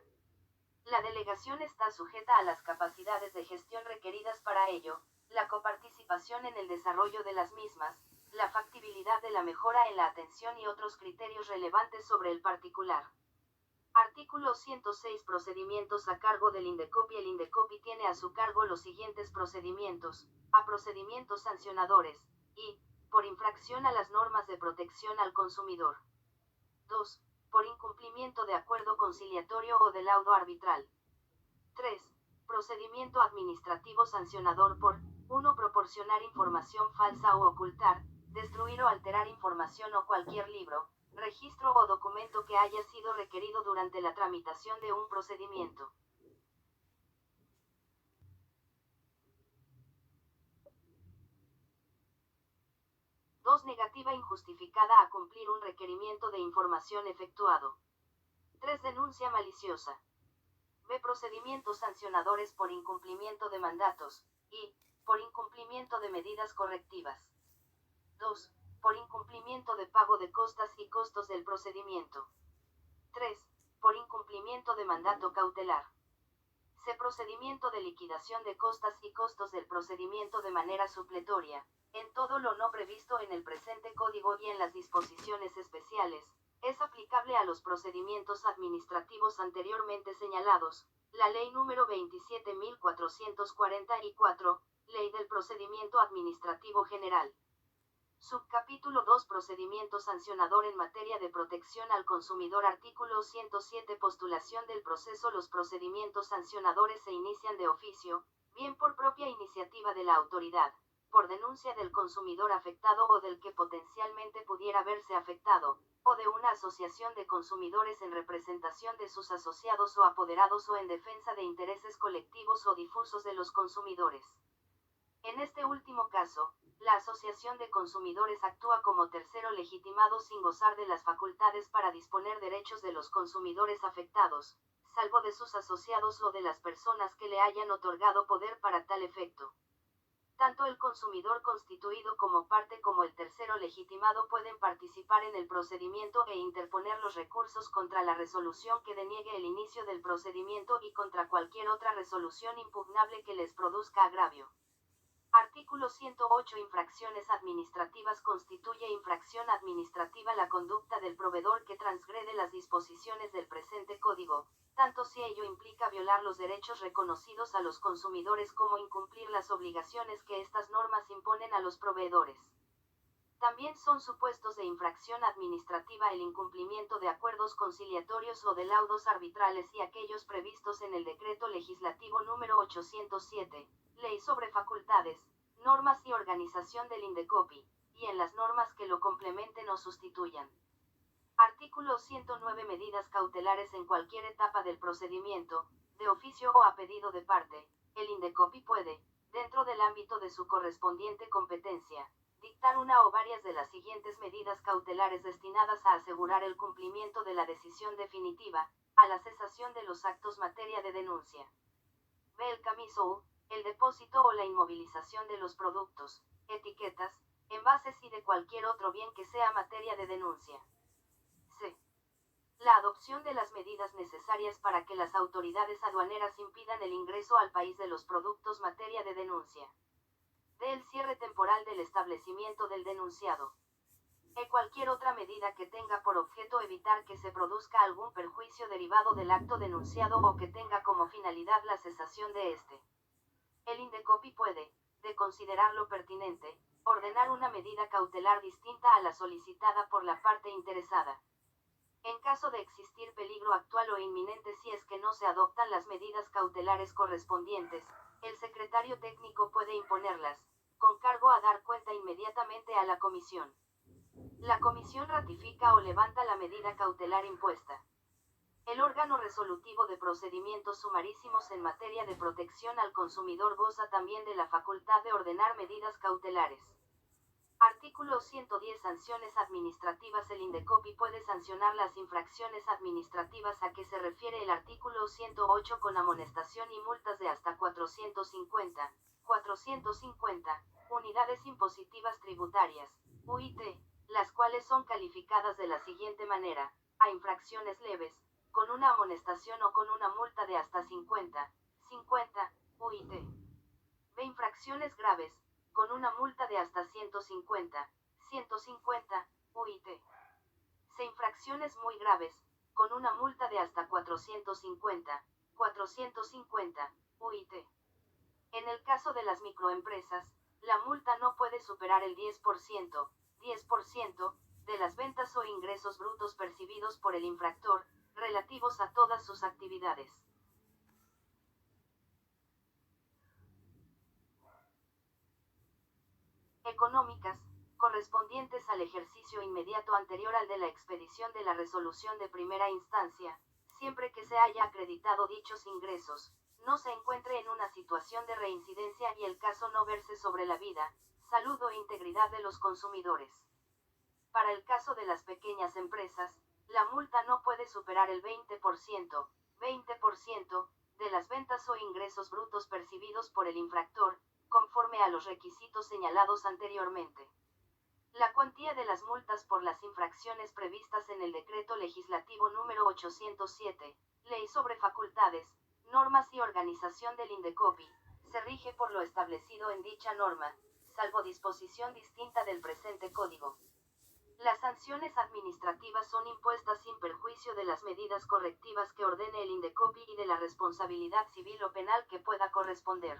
La delegación está sujeta a las capacidades de gestión requeridas para ello, la coparticipación en el desarrollo de las mismas, la factibilidad de la mejora en la atención y otros criterios relevantes sobre el particular. Artículo 106. Procedimientos a cargo del INDECOPI. El INDECOPI tiene a su cargo los siguientes procedimientos: a procedimientos sancionadores, y, por infracción a las normas de protección al consumidor. 2. Por incumplimiento de acuerdo conciliatorio o de laudo arbitral. 3. Procedimiento administrativo sancionador por 1. Proporcionar información falsa o ocultar, destruir o alterar información o cualquier libro, registro o documento que haya sido requerido durante la tramitación de un procedimiento. 2. Negativa injustificada a cumplir un requerimiento de información efectuado. 3. Denuncia maliciosa. B. Procedimientos sancionadores por incumplimiento de mandatos, y, por incumplimiento de medidas correctivas. 2. Por incumplimiento de pago de costas y costos del procedimiento. 3. Por incumplimiento de mandato cautelar. C. Procedimiento de liquidación de costas y costos del procedimiento de manera supletoria, en todo lo no previsto en el presente código y en las disposiciones especiales, es aplicable a los procedimientos administrativos anteriormente señalados, la Ley número 27.444, Ley del Procedimiento Administrativo General. Subcapítulo 2. Procedimiento sancionador en materia de protección al consumidor. Artículo 107. Postulación del proceso. Los procedimientos sancionadores se inician de oficio, bien por propia iniciativa de la autoridad, por denuncia del consumidor afectado o del que potencialmente pudiera verse afectado, o de una asociación de consumidores en representación de sus asociados o apoderados o en defensa de intereses colectivos o difusos de los consumidores. En este último caso, la Asociación de Consumidores actúa como tercero legitimado sin gozar de las facultades para disponer derechos de los consumidores afectados, salvo de sus asociados o de las personas que le hayan otorgado poder para tal efecto. Tanto el consumidor constituido como parte como el tercero legitimado pueden participar en el procedimiento e interponer los recursos contra la resolución que deniegue el inicio del procedimiento y contra cualquier otra resolución impugnable que les produzca agravio. Artículo 108. Infracciones administrativas. Constituye infracción administrativa la conducta del proveedor que transgrede las disposiciones del presente código, tanto si ello implica violar los derechos reconocidos a los consumidores como incumplir las obligaciones que estas normas imponen a los proveedores. También son supuestos de infracción administrativa el incumplimiento de acuerdos conciliatorios o de laudos arbitrales y aquellos previstos en el Decreto Legislativo número 807, Ley sobre Facultades, Normas y Organización del Indecopi, y en las normas que lo complementen o sustituyan. Artículo 109. Medidas cautelares. En cualquier etapa del procedimiento, de oficio o a pedido de parte, el Indecopi puede, dentro del ámbito de su correspondiente competencia, dictar una o varias de las siguientes medidas cautelares destinadas a asegurar el cumplimiento de la decisión definitiva, a la cesación de los actos materia de denuncia. B. El camiso el depósito o la inmovilización de los productos, etiquetas, envases y de cualquier otro bien que sea materia de denuncia. C. La adopción de las medidas necesarias para que las autoridades aduaneras impidan el ingreso al país de los productos materia de denuncia. D. El cierre temporal del establecimiento del denunciado. E. Cualquier otra medida que tenga por objeto evitar que se produzca algún perjuicio derivado del acto denunciado o que tenga como finalidad la cesación de este. El Indecopi puede, de considerarlo pertinente, ordenar una medida cautelar distinta a la solicitada por la parte interesada. En caso de existir peligro actual o inminente si es que no se adoptan las medidas cautelares correspondientes, el secretario técnico puede imponerlas, con cargo a dar cuenta inmediatamente a la comisión. La comisión ratifica o levanta la medida cautelar impuesta. El órgano resolutivo de procedimientos sumarísimos en materia de protección al consumidor goza también de la facultad de ordenar medidas cautelares. Artículo 110. Sanciones administrativas. El Indecopi puede sancionar las infracciones administrativas a que se refiere el artículo 108 con amonestación y multas de hasta 450 unidades impositivas tributarias, UIT, las cuales son calificadas de la siguiente manera: a infracciones leves, con una amonestación o con una multa de hasta 50 UIT. B. Infracciones graves, con una multa de hasta 150 UIT. C. Infracciones muy graves, con una multa de hasta 450 UIT. En el caso de las microempresas, la multa no puede superar el 10% de las ventas o ingresos brutos percibidos por el infractor, relativos a todas sus actividades. Económicas, correspondientes al ejercicio inmediato anterior al de la expedición de la resolución de primera instancia, siempre que se haya acreditado dichos ingresos, no se encuentre en una situación de reincidencia y el caso no verse sobre la vida, salud o integridad de los consumidores. Para el caso de las pequeñas empresas, la multa no puede superar el 20% de las ventas o ingresos brutos percibidos por el infractor, conforme a los requisitos señalados anteriormente. La cuantía de las multas por las infracciones previstas en el Decreto Legislativo número 807, Ley sobre Facultades, Normas y Organización del Indecopi, se rige por lo establecido en dicha norma, salvo disposición distinta del presente código. Las sanciones administrativas son impuestas sin perjuicio de las medidas correctivas que ordene el Indecopi y de la responsabilidad civil o penal que pueda corresponder.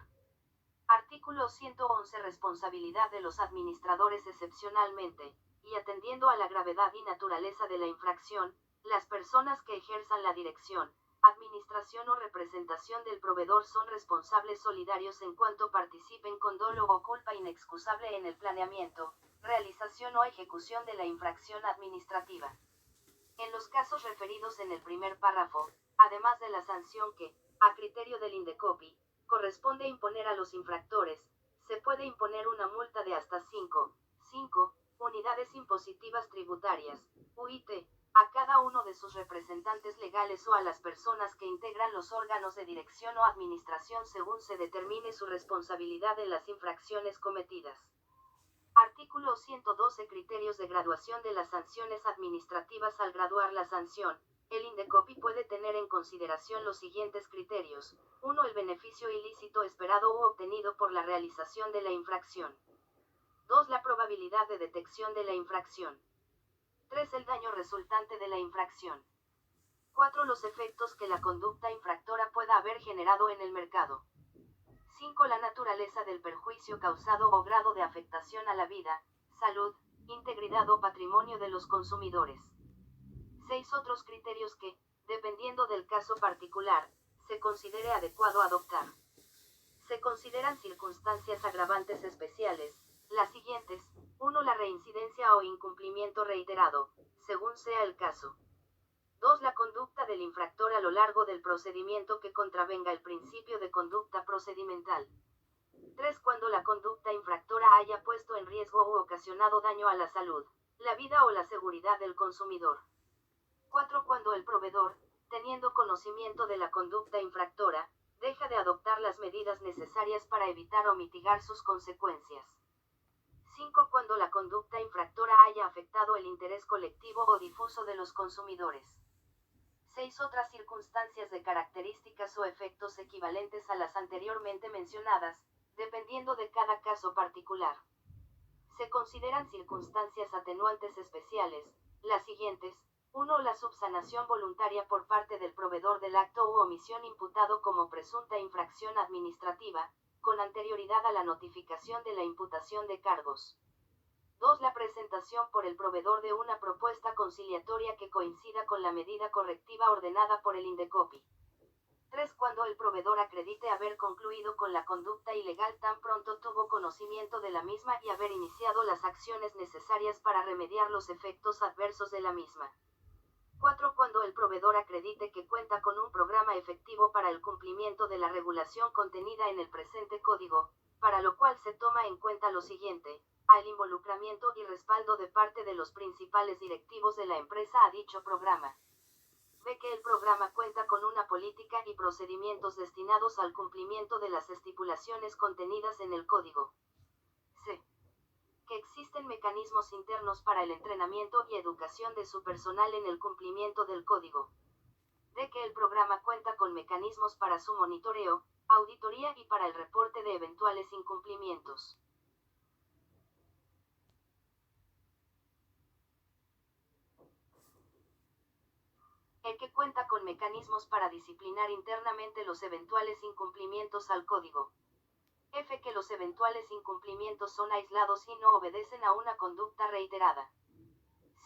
Artículo 111. Responsabilidad de los administradores. Excepcionalmente, y atendiendo a la gravedad y naturaleza de la infracción, las personas que ejerzan la dirección, administración o representación del proveedor son responsables solidarios en cuanto participen con dolo o culpa inexcusable en el planeamiento, realización o ejecución de la infracción administrativa. En los casos referidos en el primer párrafo, además de la sanción que, a criterio del Indecopi, corresponde imponer a los infractores, se puede imponer una multa de hasta 5 unidades impositivas tributarias, UIT, a cada uno de sus representantes legales o a las personas que integran los órganos de dirección o administración según se determine su responsabilidad en las infracciones cometidas. Artículo 112. Criterios de graduación de las sanciones administrativas. Al graduar la sanción, el INDECOPI puede tener en consideración los siguientes criterios. 1. El beneficio ilícito esperado u obtenido por la realización de la infracción. 2. La probabilidad de detección de la infracción. 3. El daño resultante de la infracción. 4. Los efectos que la conducta infractora pueda haber generado en el mercado. 5. La naturaleza del perjuicio causado o grado de afectación a la vida, salud, integridad o patrimonio de los consumidores. 6. Otros criterios que, dependiendo del caso particular, se considere adecuado adoptar. Se consideran circunstancias agravantes especiales, las siguientes. 1. La reincidencia o incumplimiento reiterado, según sea el caso. 2. La conducta del infractor a lo largo del procedimiento que contravenga el principio de conducta procedimental. 3. Cuando la conducta infractora haya puesto en riesgo u ocasionado daño a la salud, la vida o la seguridad del consumidor. 4. Cuando el proveedor, teniendo conocimiento de la conducta infractora, deja de adoptar las medidas necesarias para evitar o mitigar sus consecuencias. 5. Cuando la conducta infractora haya afectado el interés colectivo o difuso de los consumidores. 6. Otras circunstancias de características o efectos equivalentes a las anteriormente mencionadas, dependiendo de cada caso particular. Se consideran circunstancias atenuantes especiales, las siguientes. 1. La subsanación voluntaria por parte del proveedor del acto u omisión imputado como presunta infracción administrativa, con anterioridad a la notificación de la imputación de cargos. 2. La presentación por el proveedor de una propuesta conciliatoria que coincida con la medida correctiva ordenada por el INDECOPI. 3. Cuando el proveedor acredite haber concluido con la conducta ilegal tan pronto tuvo conocimiento de la misma y haber iniciado las acciones necesarias para remediar los efectos adversos de la misma. 4. Cuando el proveedor acredite que cuenta con un programa efectivo para el cumplimiento de la regulación contenida en el presente código, para lo cual se toma en cuenta lo siguiente: el involucramiento y respaldo de parte de los principales directivos de la empresa a dicho programa. B. Que el programa cuenta con una política y procedimientos destinados al cumplimiento de las estipulaciones contenidas en el código. C. Que existen mecanismos internos para el entrenamiento y educación de su personal en el cumplimiento del código. D. Que el programa cuenta con mecanismos para su monitoreo, auditoría y para el reporte de eventuales incumplimientos. E. Que cuenta con mecanismos para disciplinar internamente los eventuales incumplimientos al código. F. Que los eventuales incumplimientos son aislados y no obedecen a una conducta reiterada.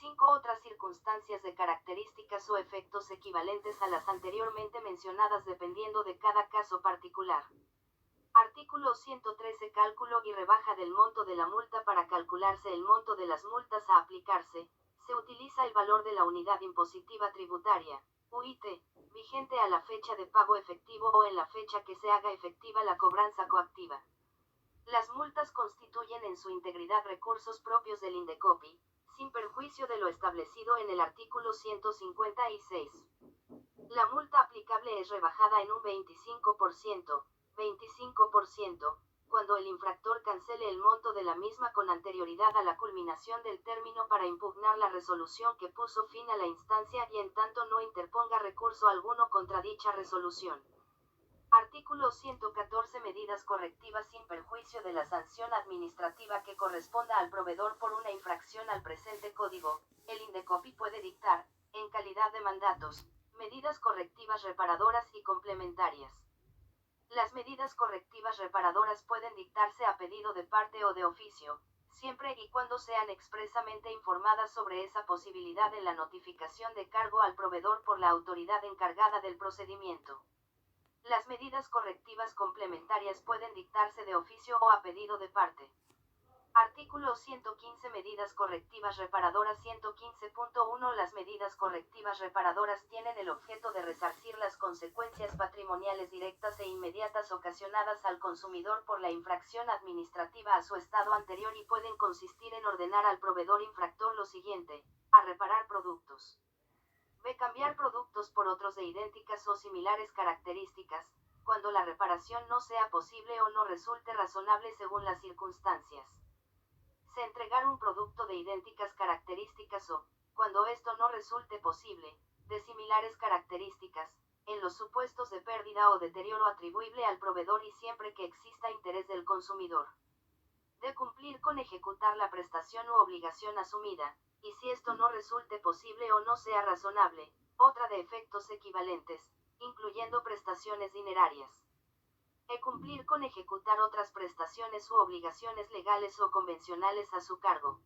5. Otras circunstancias de características o efectos equivalentes a las anteriormente mencionadas dependiendo de cada caso particular. Artículo 113. Cálculo y rebaja del monto de la multa. Para calcularse el monto de las multas a aplicarse, se utiliza el valor de la unidad impositiva tributaria, UIT, vigente a la fecha de pago efectivo o en la fecha que se haga efectiva la cobranza coactiva. Las multas constituyen en su integridad recursos propios del INDECOPI, sin perjuicio de lo establecido en el artículo 156. La multa aplicable es rebajada en un 25%, cuando el infractor cancele el monto de la misma con anterioridad a la culminación del término para impugnar la resolución que puso fin a la instancia y en tanto no interponga recurso alguno contra dicha resolución. Artículo 114. Medidas correctivas sin perjuicio de la sanción administrativa que corresponda al proveedor por una infracción al presente código. El INDECOPI puede dictar, en calidad de mandatos, medidas correctivas reparadoras y complementarias. Las medidas correctivas reparadoras pueden dictarse a pedido de parte o de oficio, siempre y cuando sean expresamente informadas sobre esa posibilidad en la notificación de cargo al proveedor por la autoridad encargada del procedimiento. Las medidas correctivas complementarias pueden dictarse de oficio o a pedido de parte. Artículo 115. Medidas correctivas reparadoras. 115.1. Las medidas correctivas reparadoras tienen el objeto de resarcir las consecuencias patrimoniales directas e inmediatas ocasionadas al consumidor por la infracción administrativa a su estado anterior y pueden consistir en ordenar al proveedor infractor lo siguiente: a reparar productos, B. Cambiar productos por otros de idénticas o similares características, cuando la reparación no sea posible o no resulte razonable según las circunstancias. C. Entregar un producto de idénticas características o, cuando esto no resulte posible, de similares características, en los supuestos de pérdida o deterioro atribuible al proveedor y siempre que exista interés del consumidor. De cumplir con ejecutar la prestación u obligación asumida, y si esto no resulte posible o no sea razonable, otra de efectos equivalentes, incluyendo prestaciones dinerarias. E. Cumplir con ejecutar otras prestaciones u obligaciones legales o convencionales a su cargo.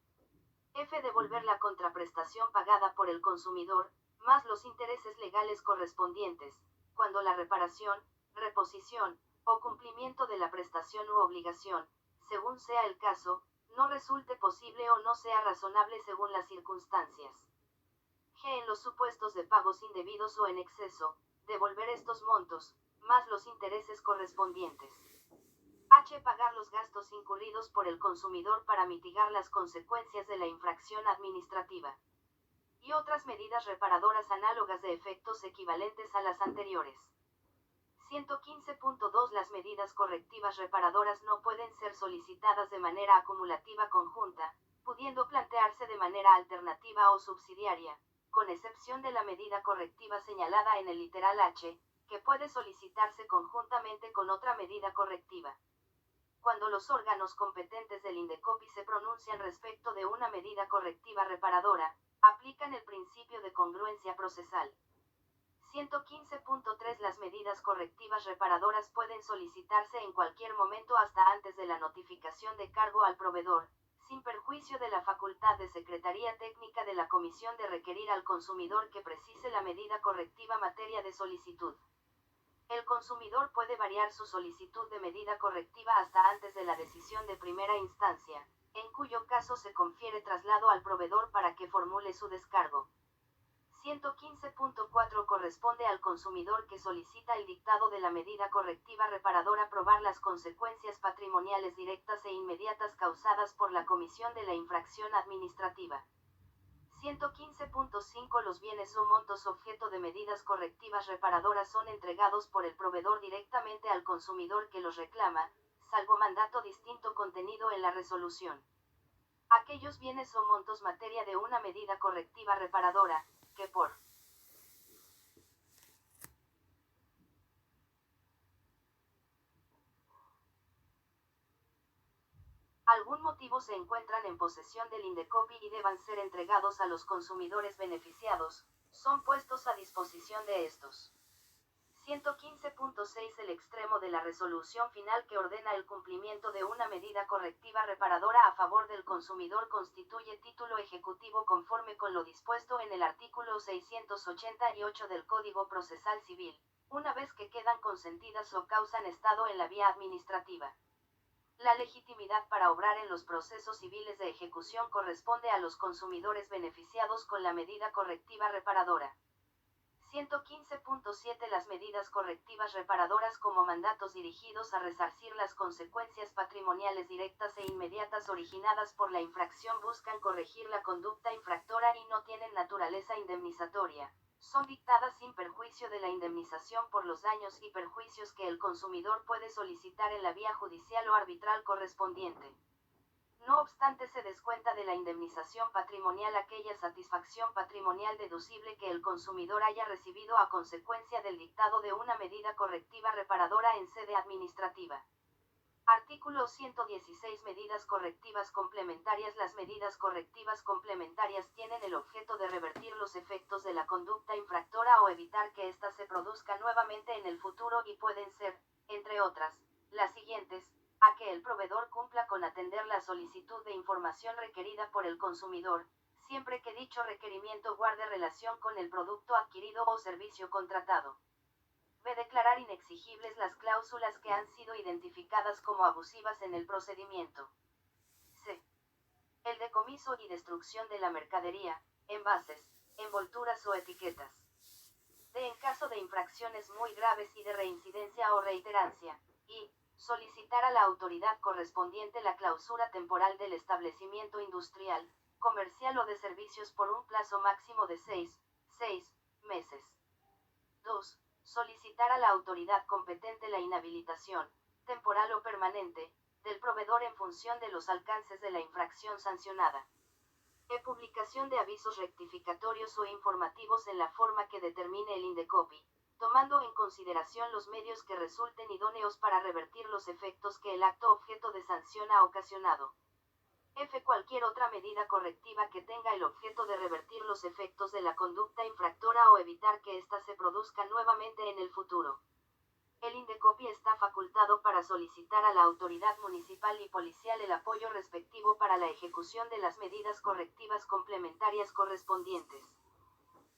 F. Devolver la contraprestación pagada por el consumidor, más los intereses legales correspondientes, cuando la reparación, reposición, o cumplimiento de la prestación u obligación, según sea el caso, no resulte posible o no sea razonable según las circunstancias. G. En los supuestos de pagos indebidos o en exceso, devolver estos montos, más los intereses correspondientes. H. Pagar los gastos incurridos por el consumidor para mitigar las consecuencias de la infracción administrativa. Y otras medidas reparadoras análogas de efectos equivalentes a las anteriores. 115.2 Las medidas correctivas reparadoras no pueden ser solicitadas de manera acumulativa conjunta, pudiendo plantearse de manera alternativa o subsidiaria, con excepción de la medida correctiva señalada en el literal H, que puede solicitarse conjuntamente con otra medida correctiva. Cuando los órganos competentes del INDECOPI se pronuncian respecto de una medida correctiva reparadora, aplican el principio de congruencia procesal. 115.3 Las medidas correctivas reparadoras pueden solicitarse en cualquier momento hasta antes de la notificación de cargo al proveedor, sin perjuicio de la facultad de Secretaría Técnica de la Comisión de requerir al consumidor que precise la medida correctiva materia de solicitud. El consumidor puede variar su solicitud de medida correctiva hasta antes de la decisión de primera instancia, en cuyo caso se confiere traslado al proveedor para que formule su descargo. 115.4 Corresponde al consumidor que solicita el dictado de la medida correctiva reparadora probar las consecuencias patrimoniales directas e inmediatas causadas por la comisión de la infracción administrativa. 115.5 Los bienes o montos objeto de medidas correctivas reparadoras son entregados por el proveedor directamente al consumidor que los reclama, salvo mandato distinto contenido en la resolución. Aquellos bienes o montos materia de una medida correctiva reparadora, que por algún motivo se encuentran en posesión del INDECOPI y deban ser entregados a los consumidores beneficiados, son puestos a disposición de estos. 115.6 El extremo de la resolución final que ordena el cumplimiento de una medida correctiva reparadora a favor del consumidor constituye título ejecutivo conforme con lo dispuesto en el artículo 688 del Código Procesal Civil, una vez que quedan consentidas o causan estado en la vía administrativa. La legitimidad para obrar en los procesos civiles de ejecución corresponde a los consumidores beneficiados con la medida correctiva reparadora. 115.7 Las medidas correctivas reparadoras como mandatos dirigidos a resarcir las consecuencias patrimoniales directas e inmediatas originadas por la infracción buscan corregir la conducta infractora y no tienen naturaleza indemnizatoria. Son dictadas sin perjuicio de la indemnización por los daños y perjuicios que el consumidor puede solicitar en la vía judicial o arbitral correspondiente. No obstante, se descuenta de la indemnización patrimonial aquella satisfacción patrimonial deducible que el consumidor haya recibido a consecuencia del dictado de una medida correctiva reparadora en sede administrativa. Artículo 116 Medidas correctivas complementarias. Las medidas correctivas complementarias tienen el objeto de revertir los efectos de la conducta infractora o evitar que ésta se produzca nuevamente en el futuro y pueden ser, entre otras, las siguientes: a que el proveedor cumpla con atender la solicitud de información requerida por el consumidor, siempre que dicho requerimiento guarde relación con el producto adquirido o servicio contratado. B. Declarar inexigibles las cláusulas que han sido identificadas como abusivas en el procedimiento. C. El decomiso y destrucción de la mercadería, envases, envolturas o etiquetas. D. En caso de infracciones muy graves y de reincidencia o reiterancia. Y solicitar a la autoridad correspondiente la clausura temporal del establecimiento industrial, comercial o de servicios por un plazo máximo de 6 meses. 2. Solicitar a la autoridad competente la inhabilitación, temporal o permanente, del proveedor en función de los alcances de la infracción sancionada. Publicación de avisos rectificatorios o informativos en la forma que determine el INDECOPI, tomando en consideración los medios que resulten idóneos para revertir los efectos que el acto objeto de sanción ha ocasionado. Cualquier otra medida correctiva que tenga el objeto de revertir los efectos de la conducta infractora o evitar que ésta se produzca nuevamente en el futuro. El INDECOPI está facultado para solicitar a la autoridad municipal y policial el apoyo respectivo para la ejecución de las medidas correctivas complementarias correspondientes.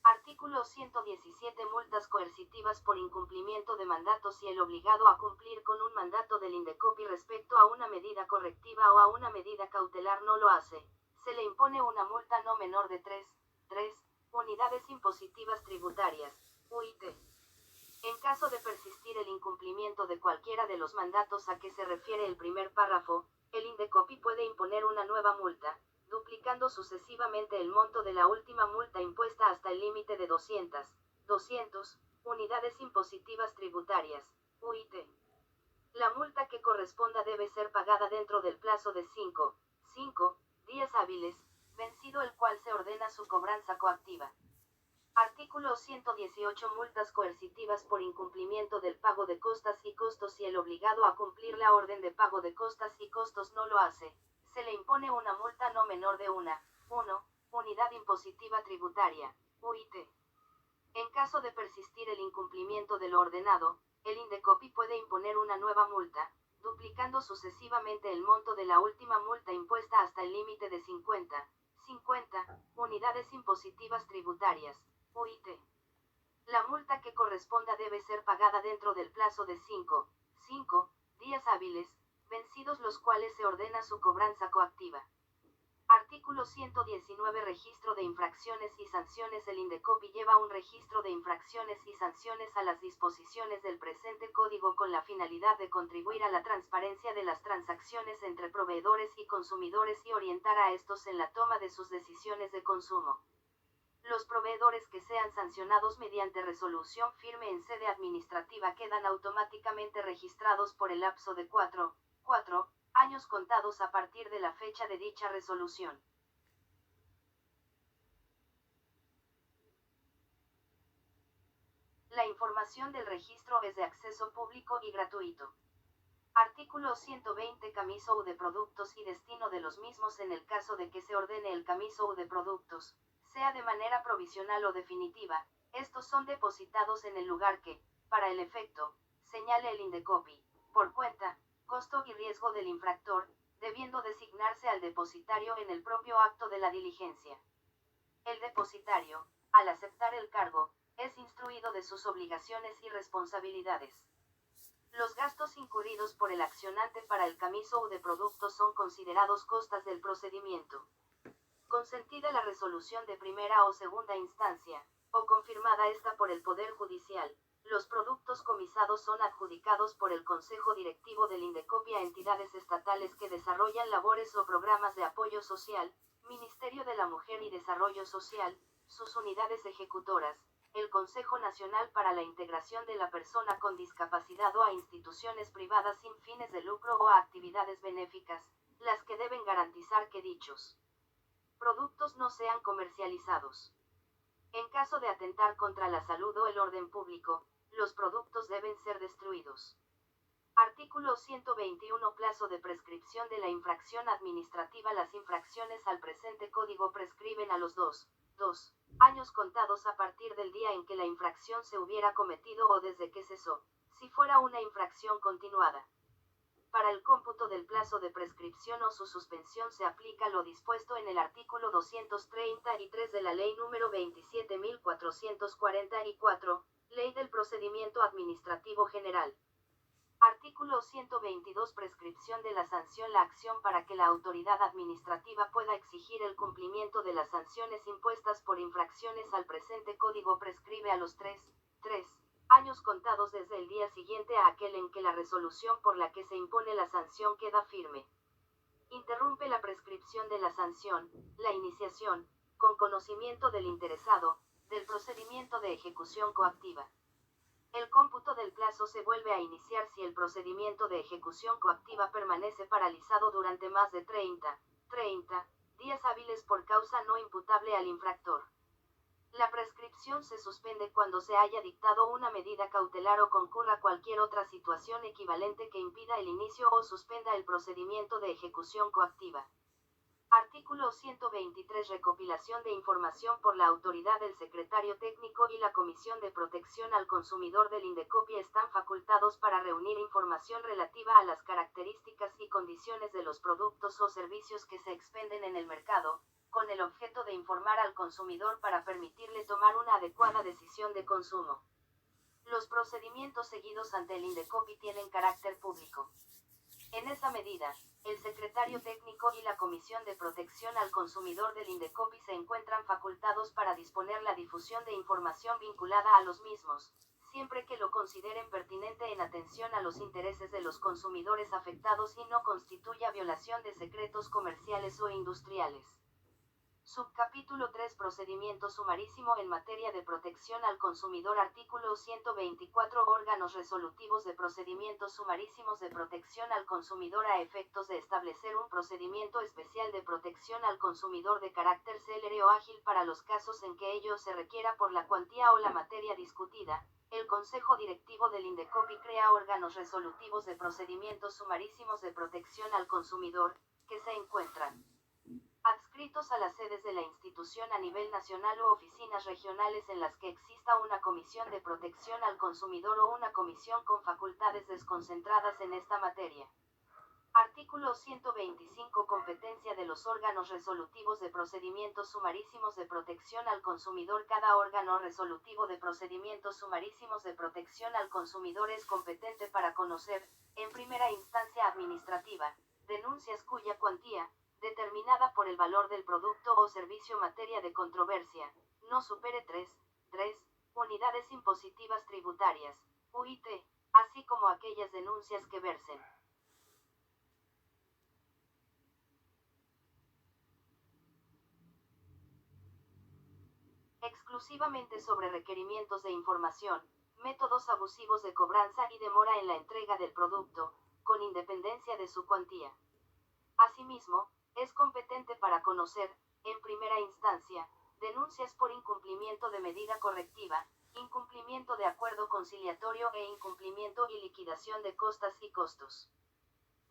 Artículo 117. Multas coercitivas por incumplimiento de mandatos y el obligado a cumplir con un mandato del INDECOPI respecto a una medida correctiva o a una medida cautelar no lo hace, se le impone una multa no menor de 3 unidades impositivas tributarias, UIT. En caso de persistir el incumplimiento de cualquiera de los mandatos a que se refiere el primer párrafo, el INDECOPI puede imponer una nueva multa, duplicando sucesivamente el monto de la última multa impuesta hasta el límite de 200 unidades impositivas tributarias, UIT. La multa que corresponda debe ser pagada dentro del plazo de 5 días hábiles, vencido el cual se ordena su cobranza coactiva. Artículo 118. Multas coercitivas por incumplimiento del pago de costas y costos. Si el obligado a cumplir la orden de pago de costas y costos no lo hace, se le impone una multa no menor de 1 unidad impositiva tributaria, UIT. En caso de persistir el incumplimiento de lo ordenado, el INDECOPI puede imponer una nueva multa, duplicando sucesivamente el monto de la última multa impuesta hasta el límite de 50 unidades impositivas tributarias, UIT. La multa que corresponda debe ser pagada dentro del plazo de 5 días hábiles, vencidos los cuales se ordena su cobranza coactiva. Artículo 119. Registro de infracciones y sanciones. El INDECOPI lleva un registro de infracciones y sanciones a las disposiciones del presente código con la finalidad de contribuir a la transparencia de las transacciones entre proveedores y consumidores y orientar a estos en la toma de sus decisiones de consumo. Los proveedores que sean sancionados mediante resolución firme en sede administrativa quedan automáticamente registrados por el lapso de 4 años contados a partir de la fecha de dicha resolución. La información del registro es de acceso público y gratuito. Artículo 120. Camiso de productos y destino de los mismos. En el caso de que se ordene el camiso de productos, sea de manera provisional o definitiva, estos son depositados en el lugar que, para el efecto, señale el INDECOPI, por cuenta, costo y riesgo del infractor, debiendo designarse al depositario en el propio acto de la diligencia. El depositario, al aceptar el cargo, es instruido de sus obligaciones y responsabilidades. Los gastos incurridos por el accionante para el camiso de productos son considerados costas del procedimiento. Consentida la resolución de primera o segunda instancia, o confirmada esta por el Poder Judicial, los productos comisados son adjudicados por el Consejo Directivo del INDECOPI a entidades estatales que desarrollan labores o programas de apoyo social, Ministerio de la Mujer y Desarrollo Social, sus unidades ejecutoras, el Consejo Nacional para la Integración de la Persona con Discapacidad o a instituciones privadas sin fines de lucro o a actividades benéficas, las que deben garantizar que dichos productos no sean comercializados. En caso de atentar contra la salud o el orden público, los productos deben ser destruidos. Artículo 121. Plazo de prescripción de la infracción administrativa. Las infracciones al presente código prescriben a los 2 años contados a partir del día en que la infracción se hubiera cometido o desde que cesó, si fuera una infracción continuada. Para el cómputo del plazo de prescripción o su suspensión se aplica lo dispuesto en el artículo 233 de la Ley número 27.444, Ley del Procedimiento Administrativo General. Artículo 122. Prescripción de la sanción. La acción para que la autoridad administrativa pueda exigir el cumplimiento de las sanciones impuestas por infracciones al presente código prescribe a los 3 años contados desde el día siguiente a aquel en que la resolución por la que se impone la sanción queda firme. Interrumpe la prescripción de la sanción, la iniciación, con conocimiento del interesado, del procedimiento de ejecución coactiva. El cómputo del plazo se vuelve a iniciar si el procedimiento de ejecución coactiva permanece paralizado durante más de 30 días hábiles por causa no imputable al infractor. La prescripción se suspende cuando se haya dictado una medida cautelar o concurra cualquier otra situación equivalente que impida el inicio o suspenda el procedimiento de ejecución coactiva. Artículo 123. Recopilación de información por la autoridad. El secretario técnico y la Comisión de Protección al Consumidor del Indecopi están facultados para reunir información relativa a las características y condiciones de los productos o servicios que se expenden en el mercado, con el objeto de informar al consumidor para permitirle tomar una adecuada decisión de consumo. Los procedimientos seguidos ante el Indecopi tienen carácter público. En esa medida, el secretario técnico y la Comisión de Protección al Consumidor del Indecopi se encuentran facultados para disponer la difusión de información vinculada a los mismos, siempre que lo consideren pertinente en atención a los intereses de los consumidores afectados y no constituya violación de secretos comerciales o industriales. Subcapítulo 3. Procedimiento sumarísimo en materia de protección al consumidor. Artículo 124. Órganos resolutivos de procedimientos sumarísimos de protección al consumidor a efectos de establecer un procedimiento especial de protección al consumidor de carácter célere o ágil para los casos en que ello se requiera por la cuantía o la materia discutida. El Consejo Directivo del Indecopi crea órganos resolutivos de procedimientos sumarísimos de protección al consumidor, que se encuentran adscritos a las sedes de la institución a nivel nacional u oficinas regionales en las que exista una comisión de protección al consumidor o una comisión con facultades desconcentradas en esta materia. Artículo 125. Competencia de los órganos resolutivos de procedimientos sumarísimos de protección al consumidor. Cada órgano resolutivo de procedimientos sumarísimos de protección al consumidor es competente para conocer, en primera instancia administrativa, denuncias cuya cuantía, determinada por el valor del producto o servicio materia de controversia, no supere 3 unidades impositivas tributarias, UIT, así como aquellas denuncias que versen exclusivamente sobre requerimientos de información, métodos abusivos de cobranza y demora en la entrega del producto, con independencia de su cuantía. Asimismo, es competente para conocer, en primera instancia, denuncias por incumplimiento de medida correctiva, incumplimiento de acuerdo conciliatorio e incumplimiento y liquidación de costas y costos.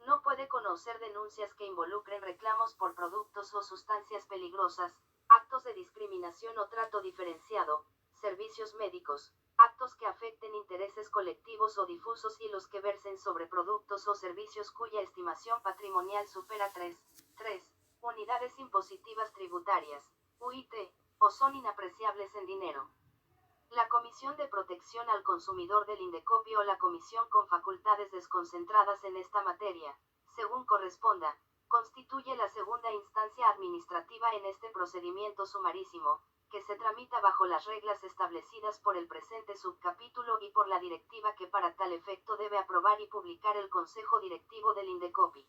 No puede conocer denuncias que involucren reclamos por productos o sustancias peligrosas, actos de discriminación o trato diferenciado, servicios médicos, actos que afecten intereses colectivos o difusos y los que versen sobre productos o servicios cuya estimación patrimonial supera 3 unidades impositivas tributarias, UIT, o son inapreciables en dinero. La Comisión de Protección al Consumidor del Indecopi o la comisión con facultades desconcentradas en esta materia, según corresponda, constituye la segunda instancia administrativa en este procedimiento sumarísimo, que se tramita bajo las reglas establecidas por el presente subcapítulo y por la directiva que para tal efecto debe aprobar y publicar el Consejo Directivo del Indecopi.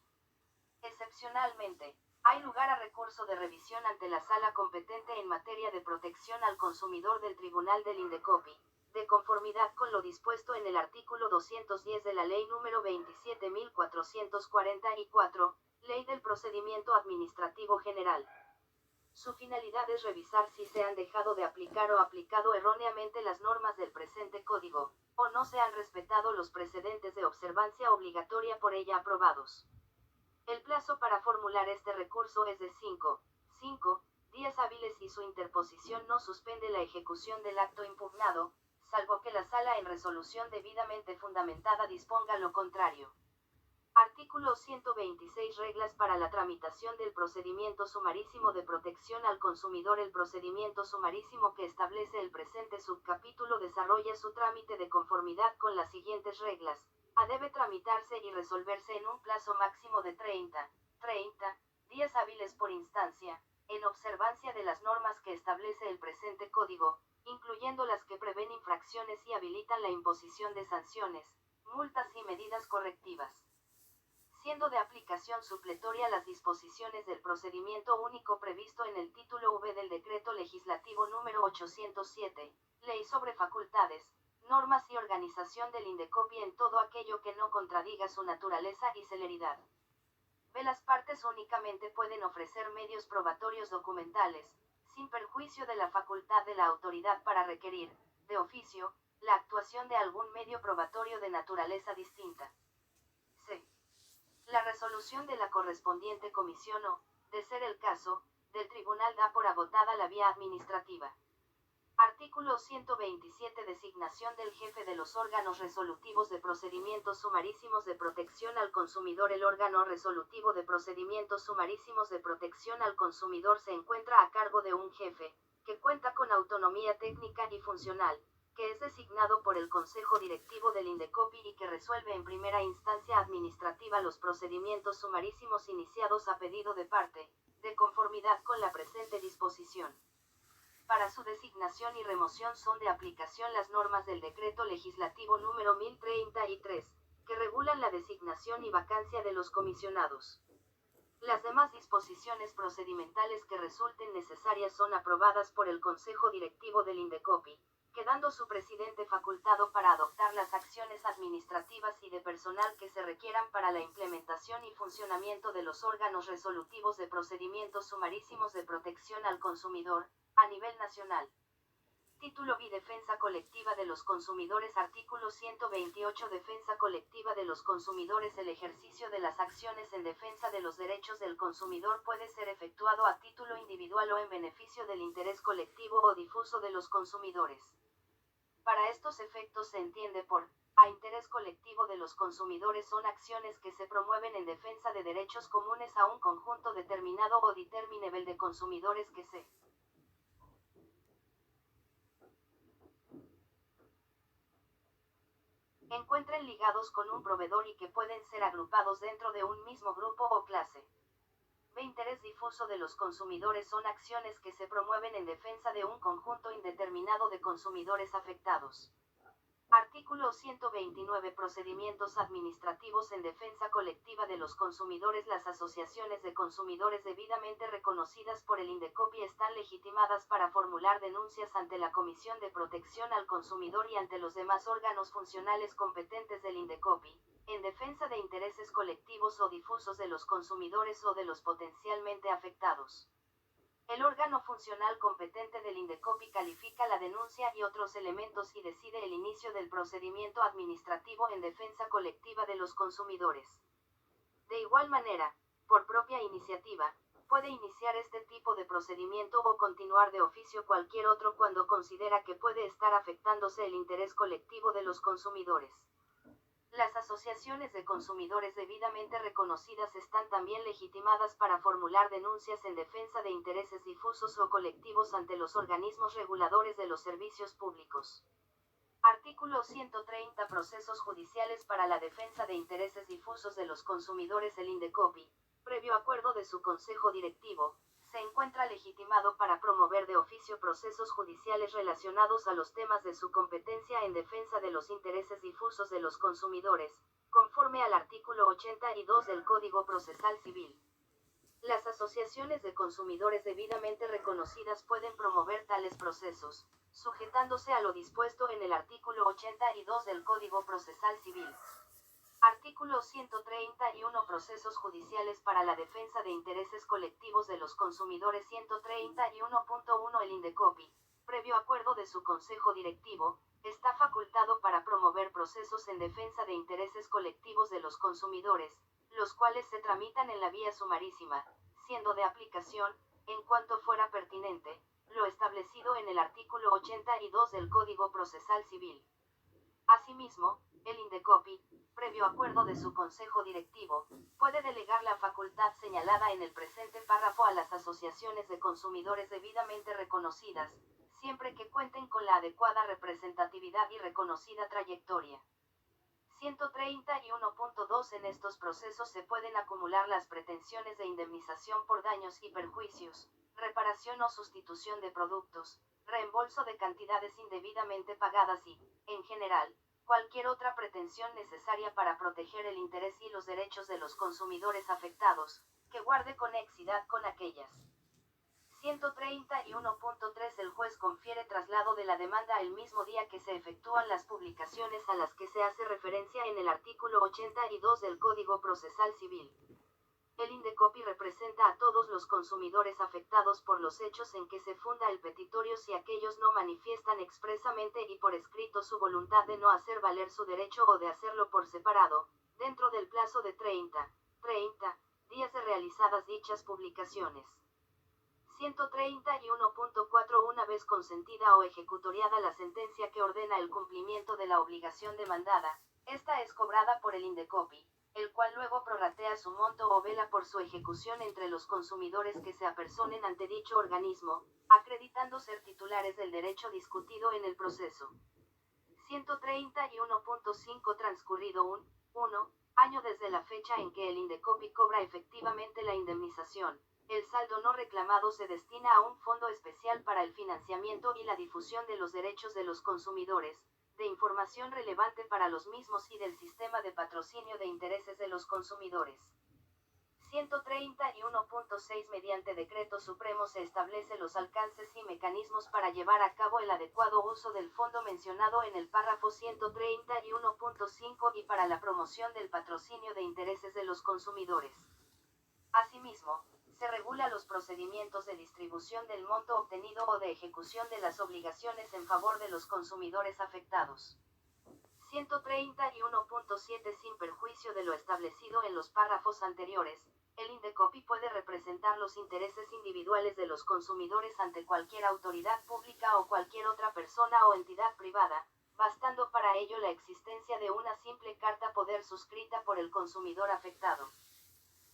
Excepcionalmente, hay lugar a recurso de revisión ante la sala competente en materia de protección al consumidor del Tribunal del Indecopi, de conformidad con lo dispuesto en el artículo 210 de la Ley número 27.444, Ley del Procedimiento Administrativo General. Su finalidad es revisar si se han dejado de aplicar o aplicado erróneamente las normas del presente código, o no se han respetado los precedentes de observancia obligatoria por ella aprobados. El plazo para formular este recurso es de 5 días hábiles y su interposición no suspende la ejecución del acto impugnado, salvo que la sala en resolución debidamente fundamentada disponga lo contrario. Artículo 126. Reglas para la tramitación del procedimiento sumarísimo de protección al consumidor. El procedimiento sumarísimo que establece el presente subcapítulo desarrolla su trámite de conformidad con las siguientes reglas. Debe tramitarse y resolverse en un plazo máximo de 30 días hábiles por instancia, en observancia de las normas que establece el presente código, incluyendo las que prevén infracciones y habilitan la imposición de sanciones, multas y medidas correctivas. siendo de aplicación supletoria las disposiciones del procedimiento único previsto en el título V del Decreto Legislativo número 807, Ley sobre Facultades, Normas y Organización del INDECOPI en todo aquello que no contradiga su naturaleza y celeridad. B. Las partes únicamente pueden ofrecer medios probatorios documentales, sin perjuicio de la facultad de la autoridad para requerir, de oficio, la actuación de algún medio probatorio de naturaleza distinta. C. La resolución de la correspondiente comisión o, de ser el caso, del tribunal da por agotada la vía administrativa. Artículo 127. Designación del jefe de los órganos resolutivos de procedimientos sumarísimos de protección al consumidor. El órgano resolutivo de procedimientos sumarísimos de protección al consumidor se encuentra a cargo de un jefe, que cuenta con autonomía técnica y funcional, que es designado por el Consejo Directivo del INDECOPI y que resuelve en primera instancia administrativa los procedimientos sumarísimos iniciados a pedido de parte, de conformidad con la presente disposición. Para su designación y remoción son de aplicación las normas del Decreto Legislativo número 1033, que regulan la designación y vacancia de los comisionados. Las demás disposiciones procedimentales que resulten necesarias son aprobadas por el Consejo Directivo del INDECOPI, quedando su presidente facultado para adoptar las acciones administrativas y de personal que se requieran para la implementación y funcionamiento de los órganos resolutivos de procedimientos sumarísimos de protección al consumidor, a nivel nacional. Título B. Defensa colectiva de los consumidores. Artículo 128. Defensa colectiva de los consumidores. El ejercicio de las acciones en defensa de los derechos del consumidor puede ser efectuado a título individual o en beneficio del interés colectivo o difuso de los consumidores. Para estos efectos se entiende por a interés colectivo de los consumidores son acciones que se promueven en defensa de derechos comunes a un conjunto determinado o determinable de consumidores que se encuentren ligados con un proveedor y que pueden ser agrupados dentro de un mismo grupo o clase. B. Interés difuso de los consumidores son acciones que se promueven en defensa de un conjunto indeterminado de consumidores afectados. Artículo 129. Procedimientos administrativos en defensa colectiva de los consumidores. Las asociaciones de consumidores debidamente reconocidas por el INDECOPI están legitimadas para formular denuncias ante la Comisión de Protección al Consumidor y ante los demás órganos funcionales competentes del INDECOPI, en defensa de intereses colectivos o difusos de los consumidores o de los potencialmente afectados. El órgano funcional competente del INDECOPI califica la denuncia y otros elementos y decide el inicio del procedimiento administrativo en defensa colectiva de los consumidores. De igual manera, por propia iniciativa, puede iniciar este tipo de procedimiento o continuar de oficio cualquier otro cuando considera que puede estar afectándose el interés colectivo de los consumidores. Las asociaciones de consumidores debidamente reconocidas están también legitimadas para formular denuncias en defensa de intereses difusos o colectivos ante los organismos reguladores de los servicios públicos. Artículo 130. Procesos judiciales para la defensa de intereses difusos de los consumidores. El INDECOPI, previo acuerdo de su Consejo Directivo, se encuentra legitimado para promover de oficio procesos judiciales relacionados a los temas de su competencia en defensa de los intereses difusos de los consumidores, conforme al artículo 82 del Código Procesal Civil. Las asociaciones de consumidores debidamente reconocidas pueden promover tales procesos, sujetándose a lo dispuesto en el artículo 82 del Código Procesal Civil. Artículo 131. Procesos judiciales para la defensa de intereses colectivos de los consumidores. 131.1. El INDECOPI, previo acuerdo de su Consejo Directivo, está facultado para promover procesos en defensa de intereses colectivos de los consumidores, los cuales se tramitan en la vía sumarísima, siendo de aplicación, en cuanto fuera pertinente, lo establecido en el artículo 82 del Código Procesal Civil. Asimismo, el INDECOPI, previo acuerdo de su Consejo Directivo, puede delegar la facultad señalada en el presente párrafo a las asociaciones de consumidores debidamente reconocidas, siempre que cuenten con la adecuada representatividad y reconocida trayectoria. 131.2. En estos procesos se pueden acumular las pretensiones de indemnización por daños y perjuicios, reparación o sustitución de productos, reembolso de cantidades indebidamente pagadas y, en general, cualquier otra pretensión necesaria para proteger el interés y los derechos de los consumidores afectados, que guarde conexidad con aquellas. 131.3 El juez confiere traslado de la demanda el mismo día que se efectúan las publicaciones a las que se hace referencia en el artículo 82 del Código Procesal Civil. El Indecopi representa a todos los consumidores afectados por los hechos en que se funda el petitorio si aquellos no manifiestan expresamente y por escrito su voluntad de no hacer valer su derecho o de hacerlo por separado, dentro del plazo de 30 días de realizadas dichas publicaciones. 131.4 Una vez consentida o ejecutoriada la sentencia que ordena el cumplimiento de la obligación demandada, esta es cobrada por el Indecopi, el cual luego prorratea su monto o vela por su ejecución entre los consumidores que se apersonen ante dicho organismo, acreditando ser titulares del derecho discutido en el proceso. 131.5 Transcurrido un 1 año desde la fecha en que el Indecopi cobra efectivamente la indemnización, el saldo no reclamado se destina a un fondo especial para el financiamiento y la difusión de los derechos de los consumidores, de información relevante para los mismos y del sistema de patrocinio de intereses de los consumidores. 131.6 Mediante decreto supremo se establece los alcances y mecanismos para llevar a cabo el adecuado uso del fondo mencionado en el párrafo 131.5 y para la promoción del patrocinio de intereses de los consumidores. Asimismo, se regula los procedimientos de distribución del monto obtenido o de ejecución de las obligaciones en favor de los consumidores afectados. 131.7 Sin perjuicio de lo establecido en los párrafos anteriores, el Indecopi puede representar los intereses individuales de los consumidores ante cualquier autoridad pública o cualquier otra persona o entidad privada, bastando para ello la existencia de una simple carta poder suscrita por el consumidor afectado.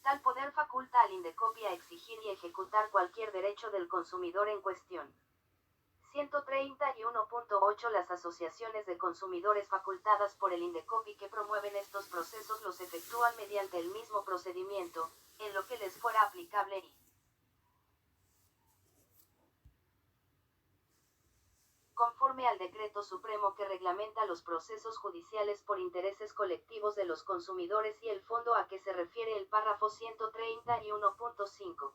Tal poder faculta al Indecopi a exigir y ejecutar cualquier derecho del consumidor en cuestión. 131.8 Las asociaciones de consumidores facultadas por el Indecopi que promueven estos procesos los efectúan mediante el mismo procedimiento, en lo que les fuera aplicable y conforme al decreto supremo que reglamenta los procesos judiciales por intereses colectivos de los consumidores y el fondo a que se refiere el párrafo 131.5.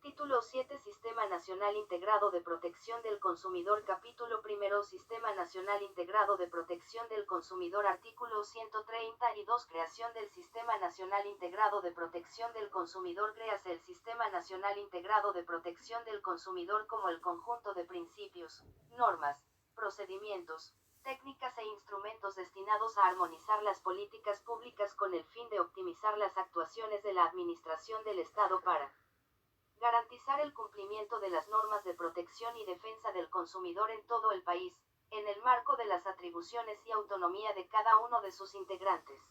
Título 7 Sistema Nacional Integrado de Protección del Consumidor Capítulo primero Sistema Nacional Integrado de Protección del Consumidor Artículo 132 Creación del Sistema Nacional Integrado de Protección del Consumidor Créase el Sistema Nacional Integrado de Protección del Consumidor como el conjunto de principios, normas, procedimientos, técnicas e instrumentos destinados a armonizar las políticas públicas con el fin de optimizar las actuaciones de la Administración del Estado para garantizar el cumplimiento de las normas de protección y defensa del consumidor en todo el país, en el marco de las atribuciones y autonomía de cada uno de sus integrantes.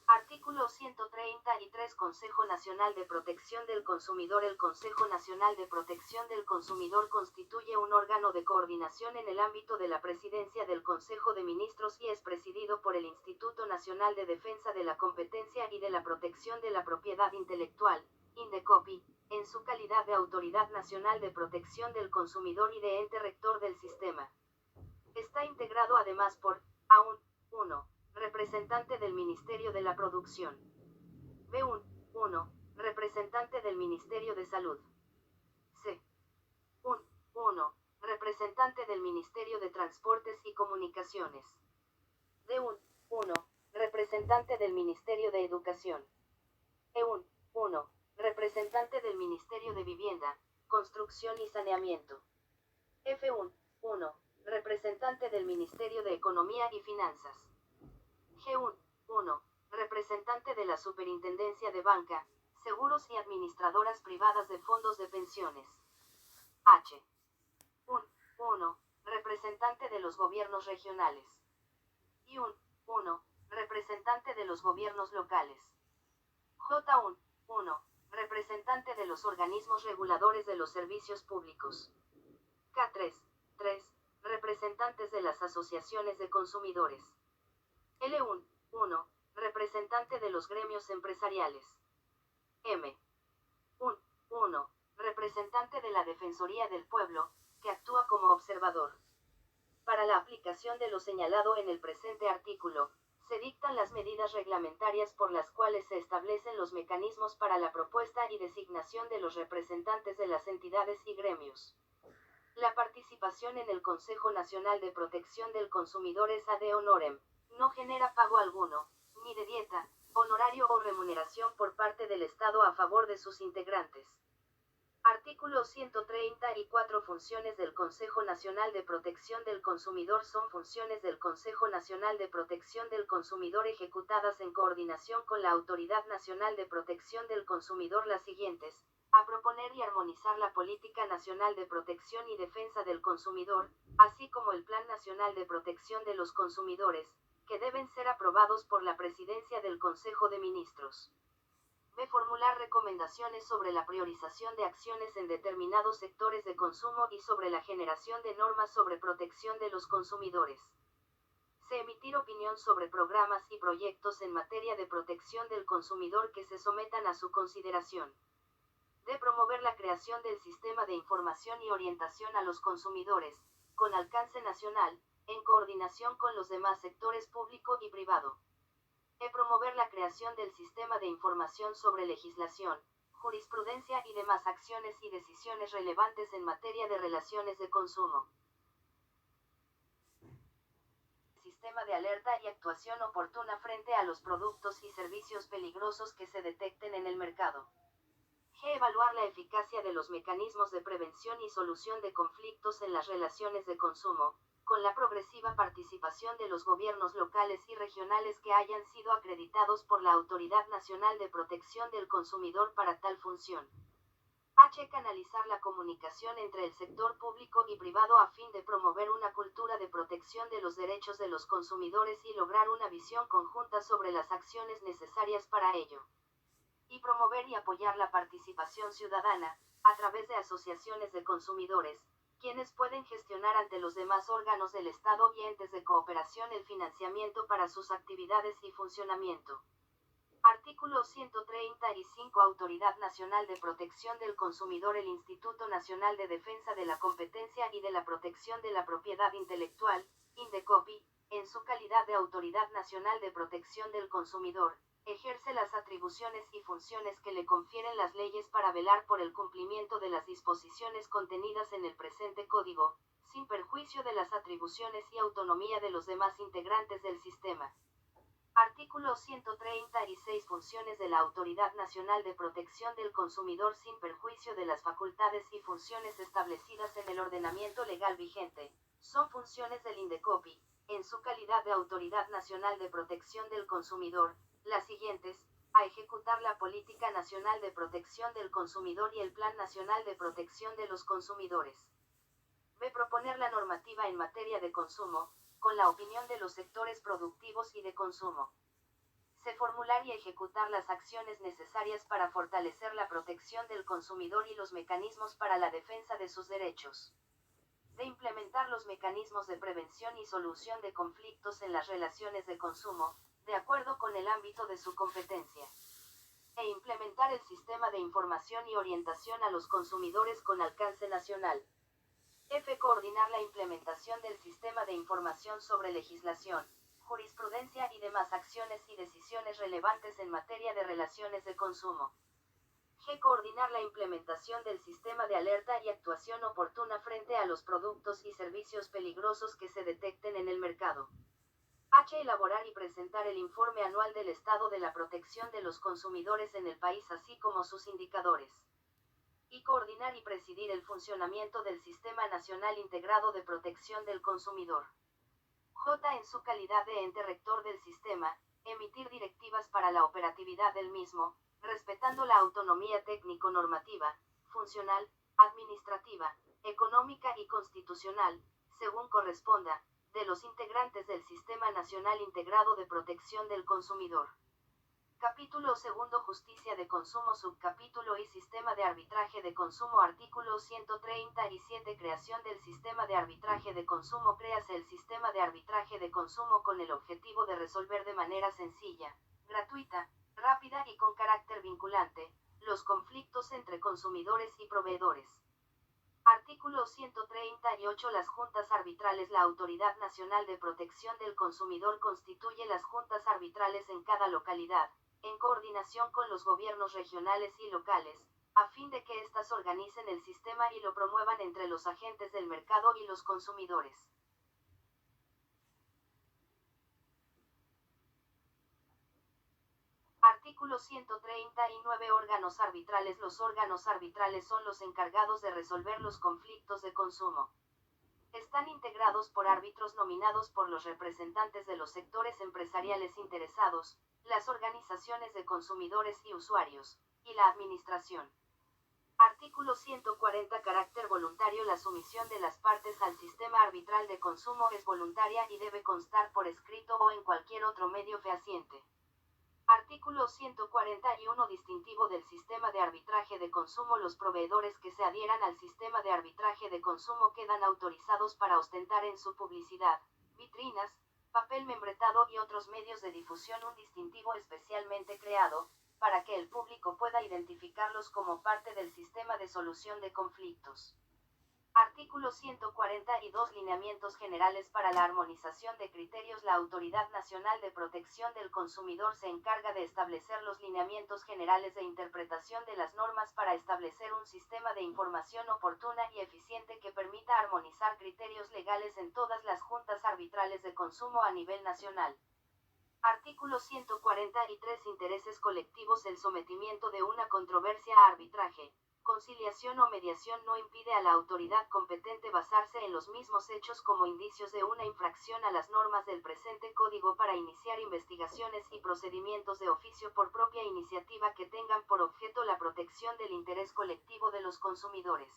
Artículo 133 Consejo Nacional de Protección del Consumidor El Consejo Nacional de Protección del Consumidor constituye un órgano de coordinación en el ámbito de la Presidencia del Consejo de Ministros y es presidido por el Instituto Nacional de Defensa de la Competencia y de la Protección de la Propiedad Intelectual, Indecopi, en su calidad de Autoridad Nacional de Protección del Consumidor y de ente rector del sistema. Está integrado además por A1, 1. Representante del Ministerio de la Producción. B1, 1. Representante del Ministerio de Salud. C1, 1. Representante del Ministerio de Transportes y Comunicaciones. D1, 1. Representante del Ministerio de Educación. E1, 1. Representante del Ministerio de Vivienda, Construcción y Saneamiento. F1, 1. Representante del Ministerio de Economía y Finanzas. G1, 1. Representante de la Superintendencia de Banca, Seguros y Administradoras Privadas de Fondos de Pensiones. H1, 1. Representante de los gobiernos regionales. I1, 1. Representante de los gobiernos locales. J1, 1. Representante de los organismos reguladores de los servicios públicos. K3, 3. Representantes de las asociaciones de consumidores. L1, 1. Representante de los gremios empresariales. M1, 1. Representante de la Defensoría del Pueblo, que actúa como observador. Para la aplicación de lo señalado en el presente artículo, se dictan las medidas reglamentarias por las cuales se establecen los mecanismos para la propuesta y designación de los representantes de las entidades y gremios. La participación en el Consejo Nacional de Protección del Consumidor es ad honorem, no genera pago alguno, ni de dieta, honorario o remuneración por parte del Estado a favor de sus integrantes. Artículo 134. Funciones del Consejo Nacional de Protección del Consumidor son funciones del Consejo Nacional de Protección del Consumidor ejecutadas en coordinación con la Autoridad Nacional de Protección del Consumidor las siguientes: a proponer y armonizar la Política Nacional de Protección y Defensa del Consumidor, así como el Plan Nacional de Protección de los Consumidores, que deben ser aprobados por la Presidencia del Consejo de Ministros. B. Formular recomendaciones sobre la priorización de acciones en determinados sectores de consumo y sobre la generación de normas sobre protección de los consumidores. C. Emitir opinión sobre programas y proyectos en materia de protección del consumidor que se sometan a su consideración. D. Promover la creación del sistema de información y orientación a los consumidores, con alcance nacional, en coordinación con los demás sectores público y privado. Promover la creación del sistema de información sobre legislación, jurisprudencia y demás acciones y decisiones relevantes en materia de relaciones de consumo. Sistema de alerta y actuación oportuna frente a los productos y servicios peligrosos que se detecten en el mercado. G. Evaluar la eficacia de los mecanismos de prevención y solución de conflictos en las relaciones de consumo, con la progresiva participación de los gobiernos locales y regionales que hayan sido acreditados por la Autoridad Nacional de Protección del Consumidor para tal función. H. Canalizar la comunicación entre el sector público y privado a fin de promover una cultura de protección de los derechos de los consumidores y lograr una visión conjunta sobre las acciones necesarias para ello. Y promover y apoyar la participación ciudadana, a través de asociaciones de consumidores, quienes pueden gestionar ante los demás órganos del Estado y entes de cooperación el financiamiento para sus actividades y funcionamiento. Artículo 135. Autoridad Nacional de Protección del Consumidor. El Instituto Nacional de Defensa de la Competencia y de la Protección de la Propiedad Intelectual, INDECOPI, en su calidad de Autoridad Nacional de Protección del Consumidor, ejerce las atribuciones y funciones que le confieren las leyes para velar por el cumplimiento de las disposiciones contenidas en el presente Código, sin perjuicio de las atribuciones y autonomía de los demás integrantes del sistema. Artículo 136. Funciones de la Autoridad Nacional de Protección del Consumidor sin perjuicio de las facultades y funciones establecidas en el ordenamiento legal vigente, son funciones del INDECOPI, en su calidad de Autoridad Nacional de Protección del Consumidor, las siguientes: a ejecutar la Política Nacional de Protección del Consumidor y el Plan Nacional de Protección de los Consumidores. B. Proponer la normativa en materia de consumo, con la opinión de los sectores productivos y de consumo. C. Formular y ejecutar las acciones necesarias para fortalecer la protección del consumidor y los mecanismos para la defensa de sus derechos. D. Implementar los mecanismos de prevención y solución de conflictos en las relaciones de consumo, de acuerdo con el ámbito de su competencia. E implementar el sistema de información y orientación a los consumidores con alcance nacional. F. Coordinar la implementación del sistema de información sobre legislación, jurisprudencia y demás acciones y decisiones relevantes en materia de relaciones de consumo. G. Coordinar la implementación del sistema de alerta y actuación oportuna frente a los productos y servicios peligrosos que se detecten en el mercado. H. Elaborar y presentar el informe anual del estado de la protección de los consumidores en el país así como sus indicadores. Y coordinar y presidir el funcionamiento del Sistema Nacional Integrado de Protección del Consumidor. J. En su calidad de ente rector del sistema, emitir directivas para la operatividad del mismo, respetando la autonomía técnico-normativa, funcional, administrativa, económica y constitucional, según corresponda, de los integrantes del Sistema Nacional Integrado de Protección del Consumidor. Capítulo 2. Justicia de Consumo. Subcapítulo y Sistema de Arbitraje de Consumo. Artículo 137. Creación del Sistema de Arbitraje de Consumo. Créase el Sistema de Arbitraje de Consumo con el objetivo de resolver de manera sencilla, gratuita, rápida y con carácter vinculante, los conflictos entre consumidores y proveedores. Artículo 138. Las juntas arbitrales. La Autoridad Nacional de Protección del Consumidor constituye las juntas arbitrales en cada localidad, en coordinación con los gobiernos regionales y locales, a fin de que éstas organicen el sistema y lo promuevan entre los agentes del mercado y los consumidores. Artículo 139. Órganos arbitrales. Los órganos arbitrales son los encargados de resolver los conflictos de consumo. Están integrados por árbitros nominados por los representantes de los sectores empresariales interesados, las organizaciones de consumidores y usuarios, y la administración. Artículo 140. Carácter voluntario. La sumisión de las partes al sistema arbitral de consumo es voluntaria y debe constar por escrito o en cualquier otro medio fehaciente. Artículo 141. Distintivo del sistema de arbitraje de consumo. Los proveedores que se adhieran al sistema de arbitraje de consumo quedan autorizados para ostentar en su publicidad, vitrinas, papel membretado y otros medios de difusión un distintivo especialmente creado, para que el público pueda identificarlos como parte del sistema de solución de conflictos. Artículo 142. Lineamientos generales para la armonización de criterios. La Autoridad Nacional de Protección del Consumidor se encarga de establecer los lineamientos generales de interpretación de las normas para establecer un sistema de información oportuna y eficiente que permita armonizar criterios legales en todas las juntas arbitrales de consumo a nivel nacional. Artículo 143. Intereses colectivos. El sometimiento de una controversia a arbitraje, conciliación o mediación no impide a la autoridad competente basarse en los mismos hechos como indicios de una infracción a las normas del presente código para iniciar investigaciones y procedimientos de oficio por propia iniciativa que tengan por objeto la protección del interés colectivo de los consumidores.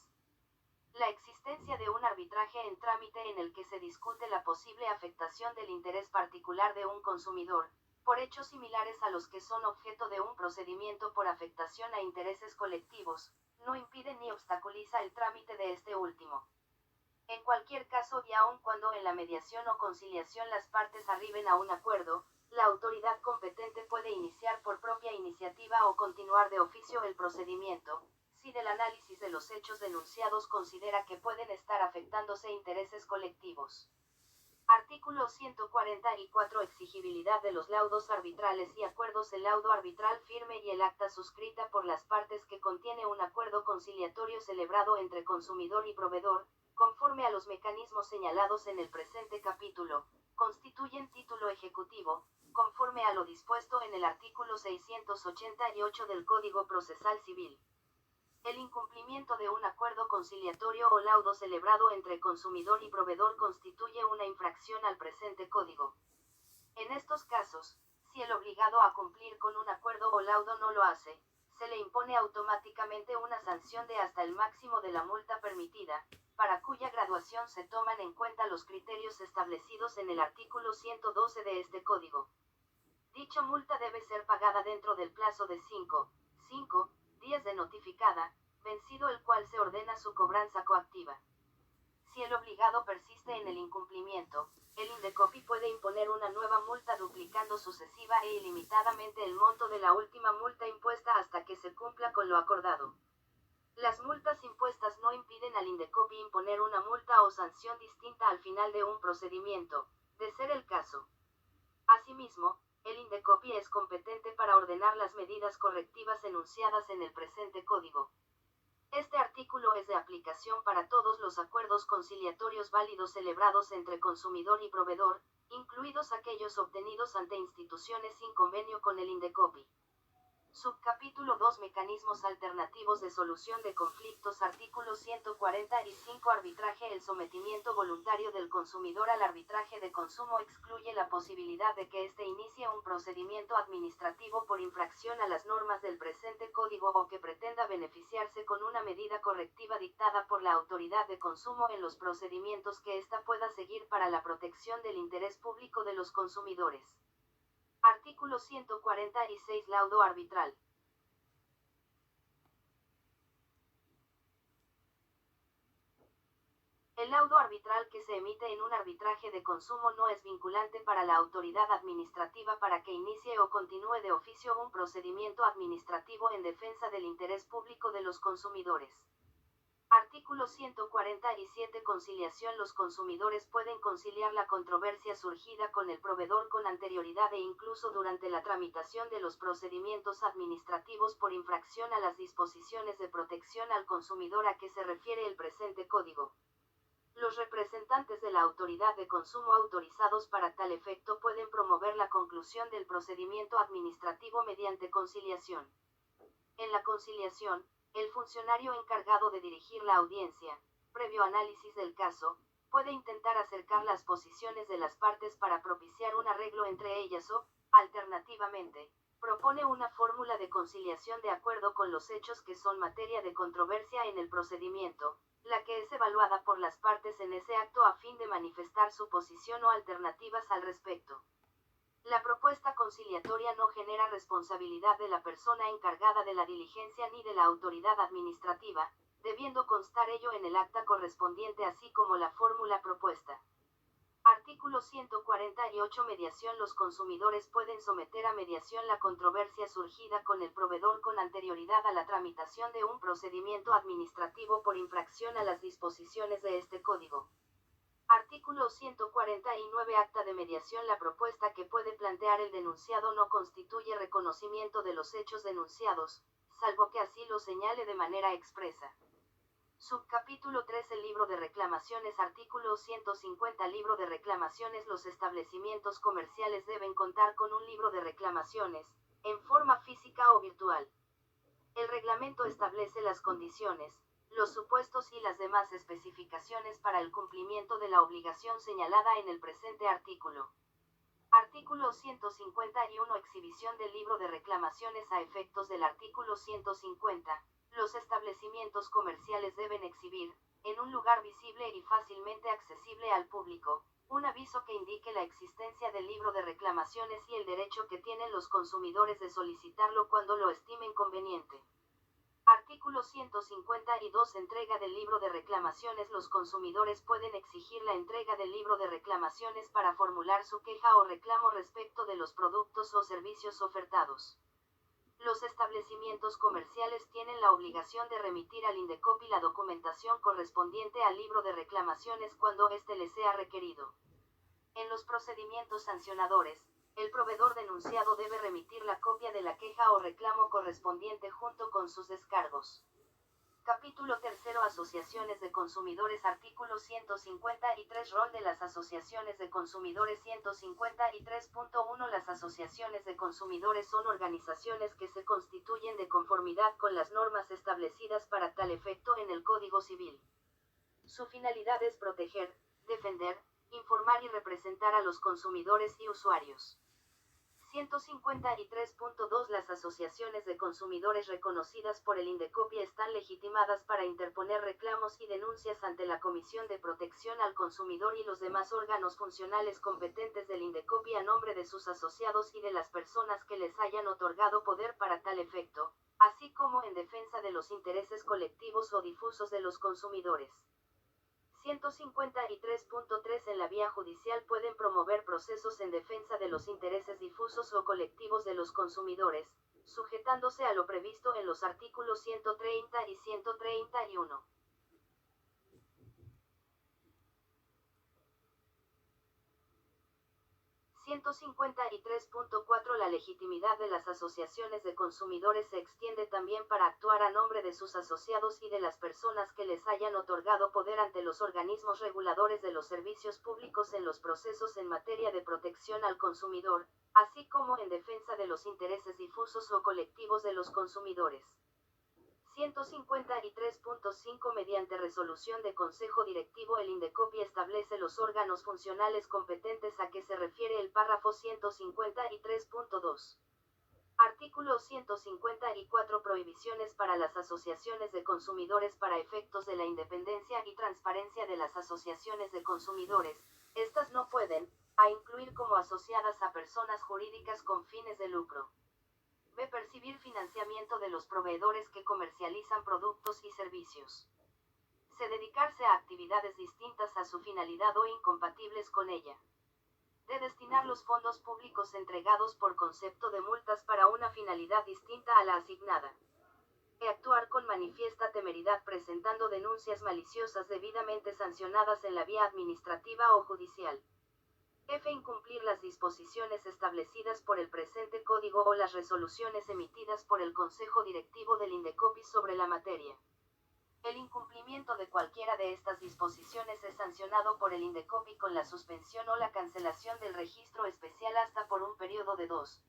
La existencia de un arbitraje en trámite en el que se discute la posible afectación del interés particular de un consumidor, por hechos similares a los que son objeto de un procedimiento por afectación a intereses colectivos, no impide ni obstaculiza el trámite de este último. En cualquier caso y aun cuando en la mediación o conciliación las partes arriben a un acuerdo, la autoridad competente puede iniciar por propia iniciativa o continuar de oficio el procedimiento, si del análisis de los hechos denunciados considera que pueden estar afectándose intereses colectivos. Artículo 144. Exigibilidad de los laudos arbitrales y acuerdos. El laudo arbitral firme y el acta suscrita por las partes que contiene un acuerdo conciliatorio celebrado entre consumidor y proveedor, conforme a los mecanismos señalados en el presente capítulo, constituyen título ejecutivo, conforme a lo dispuesto en el artículo 688 del Código Procesal Civil. El incumplimiento de un acuerdo conciliatorio o laudo celebrado entre consumidor y proveedor constituye una infracción al presente código. En estos casos, si el obligado a cumplir con un acuerdo o laudo no lo hace, se le impone automáticamente una sanción de hasta el máximo de la multa permitida, para cuya graduación se toman en cuenta los criterios establecidos en el artículo 112 de este código. Dicha multa debe ser pagada dentro del plazo de 5 días de notificada, vencido el cual se ordena su cobranza coactiva. Si el obligado persiste en el incumplimiento, el Indecopi puede imponer una nueva multa duplicando sucesiva e ilimitadamente el monto de la última multa impuesta hasta que se cumpla con lo acordado. Las multas impuestas no impiden al Indecopi imponer una multa o sanción distinta al final de un procedimiento, de ser el caso. Asimismo, el Indecopi es competente para ordenar las medidas correctivas enunciadas en el presente código. Este artículo es de aplicación para todos los acuerdos conciliatorios válidos celebrados entre consumidor y proveedor, incluidos aquellos obtenidos ante instituciones sin convenio con el Indecopi. Subcapítulo 2. Mecanismos alternativos de solución de conflictos. Artículo 145. Arbitraje. El sometimiento voluntario del consumidor al arbitraje de consumo excluye la posibilidad de que éste inicie un procedimiento administrativo por infracción a las normas del presente código o que pretenda beneficiarse con una medida correctiva dictada por la autoridad de consumo en los procedimientos que ésta pueda seguir para la protección del interés público de los consumidores. Artículo 146. Laudo arbitral. El laudo arbitral que se emite en un arbitraje de consumo no es vinculante para la autoridad administrativa para que inicie o continúe de oficio un procedimiento administrativo en defensa del interés público de los consumidores. Artículo 147. Conciliación. Los consumidores pueden conciliar la controversia surgida con el proveedor con anterioridad e incluso durante la tramitación de los procedimientos administrativos por infracción a las disposiciones de protección al consumidor a que se refiere el presente código. Los representantes de la autoridad de consumo autorizados para tal efecto pueden promover la conclusión del procedimiento administrativo mediante conciliación. En la conciliación, el funcionario encargado de dirigir la audiencia, previo análisis del caso, puede intentar acercar las posiciones de las partes para propiciar un arreglo entre ellas o, alternativamente, propone una fórmula de conciliación de acuerdo con los hechos que son materia de controversia en el procedimiento, la que es evaluada por las partes en ese acto a fin de manifestar su posición o alternativas al respecto. La propuesta conciliatoria no genera responsabilidad de la persona encargada de la diligencia ni de la autoridad administrativa, debiendo constar ello en el acta correspondiente así como la fórmula propuesta. Artículo 148. Mediación. Los consumidores pueden someter a mediación la controversia surgida con el proveedor con anterioridad a la tramitación de un procedimiento administrativo por infracción a las disposiciones de este código. Artículo 149. Acta de mediación. La propuesta que puede plantear el denunciado no constituye reconocimiento de los hechos denunciados, salvo que así lo señale de manera expresa. Subcapítulo 3. El libro de reclamaciones. Artículo 150. Libro de reclamaciones. Los establecimientos comerciales deben contar con un libro de reclamaciones, en forma física o virtual. El reglamento establece las condiciones, los supuestos y las demás especificaciones para el cumplimiento de la obligación señalada en el presente artículo. Artículo 151. Exhibición del libro de reclamaciones. A efectos del artículo 150, los establecimientos comerciales deben exhibir, en un lugar visible y fácilmente accesible al público, un aviso que indique la existencia del libro de reclamaciones y el derecho que tienen los consumidores de solicitarlo cuando lo estimen conveniente. Artículo 152. Entrega del libro de reclamaciones. Los consumidores pueden exigir la entrega del libro de reclamaciones para formular su queja o reclamo respecto de los productos o servicios ofertados. Los establecimientos comerciales tienen la obligación de remitir al INDECOPI la documentación correspondiente al libro de reclamaciones cuando éste les sea requerido. En los procedimientos sancionadores, el proveedor denunciado debe remitir la copia de la queja o reclamo correspondiente junto con sus descargos. Capítulo 3. Asociaciones de consumidores. Artículo 153. Rol de las asociaciones de consumidores. 153.1. Las asociaciones de consumidores son organizaciones que se constituyen de conformidad con las normas establecidas para tal efecto en el Código Civil. Su finalidad es proteger, defender, informar y representar a los consumidores y usuarios. 153.2. Las asociaciones de consumidores reconocidas por el INDECOPI están legitimadas para interponer reclamos y denuncias ante la Comisión de Protección al Consumidor y los demás órganos funcionales competentes del INDECOPI a nombre de sus asociados y de las personas que les hayan otorgado poder para tal efecto, así como en defensa de los intereses colectivos o difusos de los consumidores. 153.3. En la vía judicial pueden promover procesos en defensa de los intereses difusos o colectivos de los consumidores, sujetándose a lo previsto en los artículos 130 y 131. 153.4. La legitimidad de las asociaciones de consumidores se extiende también para actuar a nombre de sus asociados y de las personas que les hayan otorgado poder ante los organismos reguladores de los servicios públicos en los procesos en materia de protección al consumidor, así como en defensa de los intereses difusos o colectivos de los consumidores. 153.5. Mediante resolución de Consejo Directivo el INDECOPI establece los órganos funcionales competentes a que se refiere el párrafo 153.2. Artículo 154. Prohibiciones para las asociaciones de consumidores. Para efectos de la independencia y transparencia de las asociaciones de consumidores, estas no pueden, incluir como asociadas a personas jurídicas con fines de lucro. B. Percibir financiamiento de los proveedores que comercializan productos y servicios. C. Dedicarse a actividades distintas a su finalidad o incompatibles con ella. D. Destinar los fondos públicos entregados por concepto de multas para una finalidad distinta a la asignada. E actuar con manifiesta temeridad presentando denuncias maliciosas debidamente sancionadas en la vía administrativa o judicial. F. Incumplir las disposiciones establecidas por el presente código o las resoluciones emitidas por el Consejo Directivo del Indecopi sobre la materia. El incumplimiento de cualquiera de estas disposiciones es sancionado por el Indecopi con la suspensión o la cancelación del registro especial hasta por un periodo de 2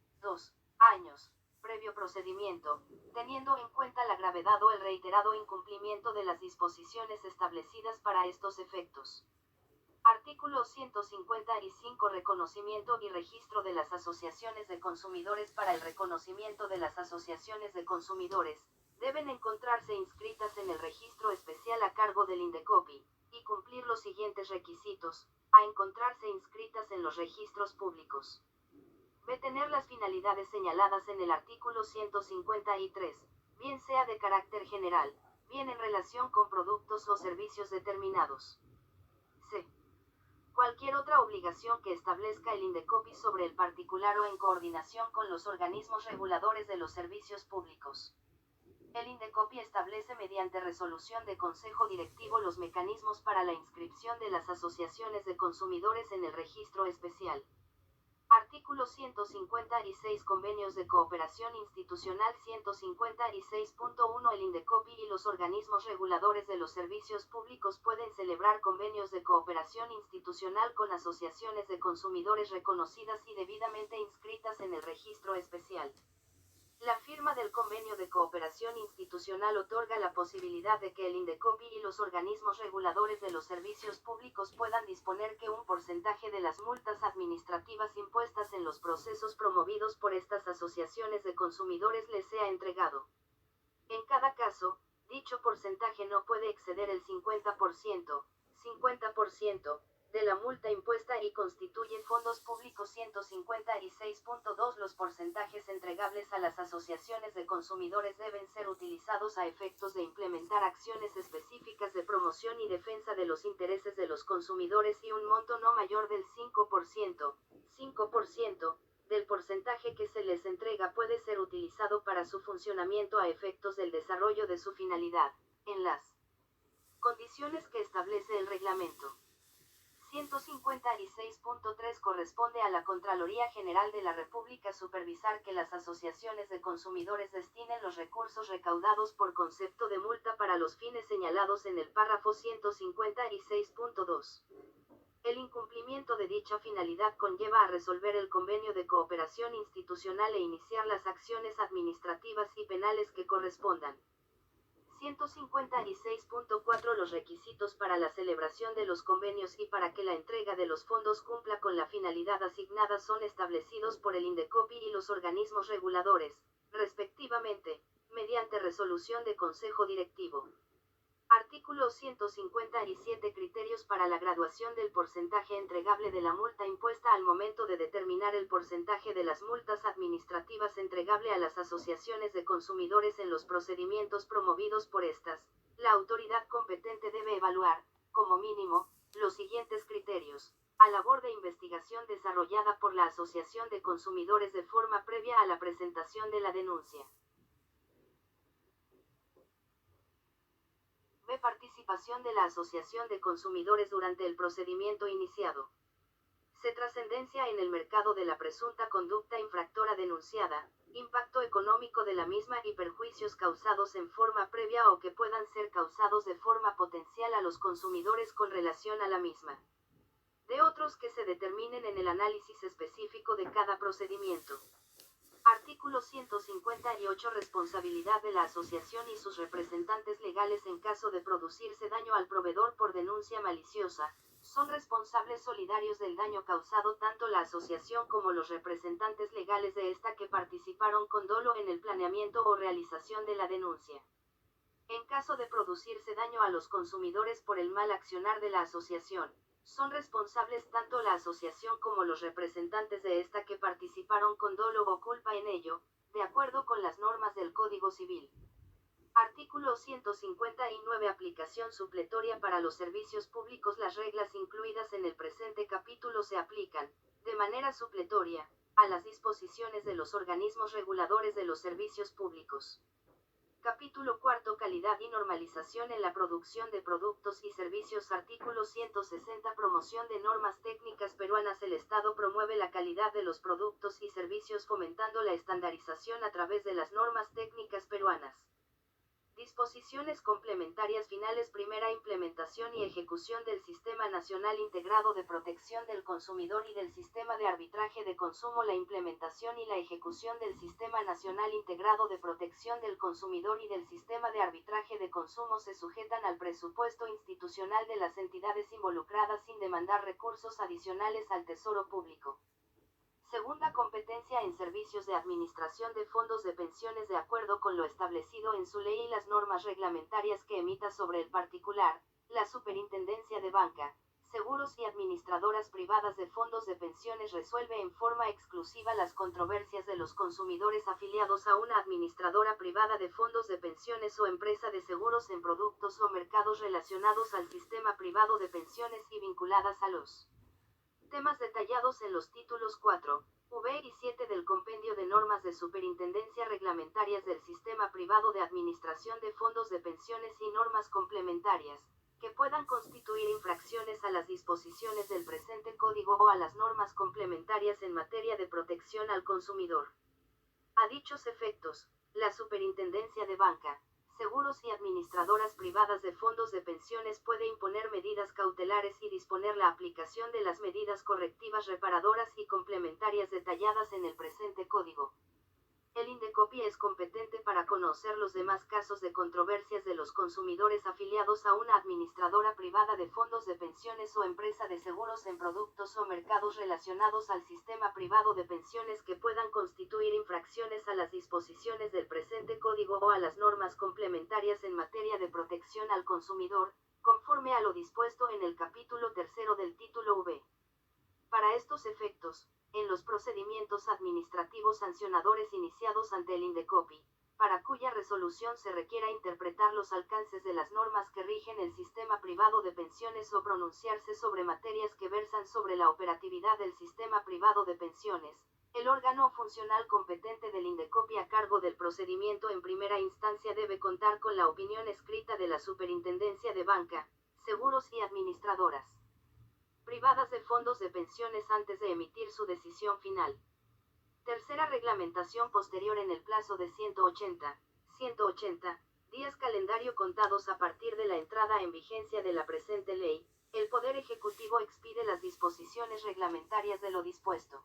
años, previo procedimiento, teniendo en cuenta la gravedad o el reiterado incumplimiento de las disposiciones establecidas para estos efectos. Artículo 155. Reconocimiento y registro de las asociaciones de consumidores. Para el reconocimiento de las asociaciones de consumidores, deben encontrarse inscritas en el registro especial a cargo del Indecopi, y cumplir los siguientes requisitos: a encontrarse inscritas en los registros públicos. B. Tener las finalidades señaladas en el artículo 153, bien sea de carácter general, bien en relación con productos o servicios determinados. C. Cualquier otra obligación que establezca el Indecopi sobre el particular o en coordinación con los organismos reguladores de los servicios públicos. El Indecopi establece mediante resolución de Consejo Directivo los mecanismos para la inscripción de las asociaciones de consumidores en el registro especial. Artículo 156. Convenios de cooperación institucional. 156.1. El Indecopi y los organismos reguladores de los servicios públicos pueden celebrar convenios de cooperación institucional con asociaciones de consumidores reconocidas y debidamente inscritas en el registro especial. La firma del convenio de cooperación institucional otorga la posibilidad de que el Indecopi y los organismos reguladores de los servicios públicos puedan disponer que un porcentaje de las multas administrativas impuestas en los procesos promovidos por estas asociaciones de consumidores les sea entregado. En cada caso, dicho porcentaje no puede exceder el 50% de la multa impuesta y constituye fondos públicos. 156.2. Los porcentajes entregables a las asociaciones de consumidores deben ser utilizados a efectos de implementar acciones específicas de promoción y defensa de los intereses de los consumidores, y un monto no mayor del 5% del porcentaje que se les entrega puede ser utilizado para su funcionamiento a efectos del desarrollo de su finalidad, en las condiciones que establece el reglamento. 156.3. Corresponde a la Contraloría General de la República supervisar que las asociaciones de consumidores destinen los recursos recaudados por concepto de multa para los fines señalados en el párrafo 156.2. El incumplimiento de dicha finalidad conlleva a resolver el convenio de cooperación institucional e iniciar las acciones administrativas y penales que correspondan. 156.4. Los requisitos para la celebración de los convenios y para que la entrega de los fondos cumpla con la finalidad asignada son establecidos por el Indecopi y los organismos reguladores, respectivamente, mediante resolución de Consejo Directivo. Artículo 157. Criterios para la graduación del porcentaje entregable de la multa impuesta. Al momento de determinar el porcentaje de las multas administrativas entregable a las asociaciones de consumidores en los procedimientos promovidos por estas, la autoridad competente debe evaluar, como mínimo, los siguientes criterios: a labor de investigación desarrollada por la Asociación de Consumidores de forma previa a la presentación de la denuncia. B. Participación de la Asociación de Consumidores durante el procedimiento iniciado. C. Trascendencia en el mercado de la presunta conducta infractora denunciada, impacto económico de la misma y perjuicios causados en forma previa o que puedan ser causados de forma potencial a los consumidores con relación a la misma. De otros que se determinen en el análisis específico de cada procedimiento. Artículo 158. Responsabilidad de la asociación y sus representantes legales en caso de producirse daño al proveedor por denuncia maliciosa. Son responsables solidarios del daño causado tanto la asociación como los representantes legales de esta que participaron con dolo en el planeamiento o realización de la denuncia. En caso de producirse daño a los consumidores por el mal accionar de la asociación, son responsables tanto la asociación como los representantes de esta que participaron con dolo o culpa en ello, de acuerdo con las normas del Código Civil. Artículo 159. Aplicación supletoria para los servicios públicos. Las reglas incluidas en el presente capítulo se aplican, de manera supletoria, a las disposiciones de los organismos reguladores de los servicios públicos. Capítulo cuarto. Calidad y normalización en la producción de productos y servicios. Artículo 160. Promoción de normas técnicas peruanas. El Estado promueve la calidad de los productos y servicios fomentando la estandarización a través de las normas técnicas peruanas. Disposiciones complementarias finales. Primera, implementación y ejecución del Sistema Nacional Integrado de Protección del Consumidor y del Sistema de Arbitraje de Consumo. La implementación y la ejecución del Sistema Nacional Integrado de Protección del Consumidor y del Sistema de Arbitraje de Consumo se sujetan al presupuesto institucional de las entidades involucradas sin demandar recursos adicionales al Tesoro Público. Segunda, competencia en servicios de administración de fondos de pensiones de acuerdo con lo establecido en su ley y las normas reglamentarias que emita sobre el particular. La Superintendencia de Banca, Seguros y Administradoras Privadas de Fondos de Pensiones resuelve en forma exclusiva las controversias de los consumidores afiliados a una administradora privada de fondos de pensiones o empresa de seguros en productos o mercados relacionados al sistema privado de pensiones y vinculadas a los temas detallados en los títulos 4, V y 7 del Compendio de Normas de Superintendencia Reglamentarias del Sistema Privado de Administración de Fondos de Pensiones y normas complementarias, que puedan constituir infracciones a las disposiciones del presente Código o a las normas complementarias en materia de protección al consumidor. A dichos efectos, la Superintendencia de Banca, Seguros y Administradoras Privadas de Fondos de Pensiones puede imponer medidas cautelares y disponer la aplicación de las medidas correctivas reparadoras y complementarias detalladas en el presente Código. El INDECOPI es competente para conocer los demás casos de controversias de los consumidores afiliados a una administradora privada de fondos de pensiones o empresa de seguros en productos o mercados relacionados al sistema privado de pensiones que puedan constituir infracciones a las disposiciones del presente Código o a las normas complementarias en materia de protección al consumidor, conforme a lo dispuesto en el capítulo tercero del título V. Para estos efectos, en los procedimientos administrativos sancionadores iniciados ante el INDECOPI, para cuya resolución se requiera interpretar los alcances de las normas que rigen el sistema privado de pensiones o pronunciarse sobre materias que versan sobre la operatividad del sistema privado de pensiones, el órgano funcional competente del INDECOPI a cargo del procedimiento en primera instancia debe contar con la opinión escrita de la Superintendencia de Banca, Seguros y Administradoras Privadas de Fondos de Pensiones antes de emitir su decisión final. Tercera, reglamentación posterior en el plazo de 180 días calendario contados a partir de la entrada en vigencia de la presente ley, el Poder Ejecutivo expide las disposiciones reglamentarias de lo dispuesto.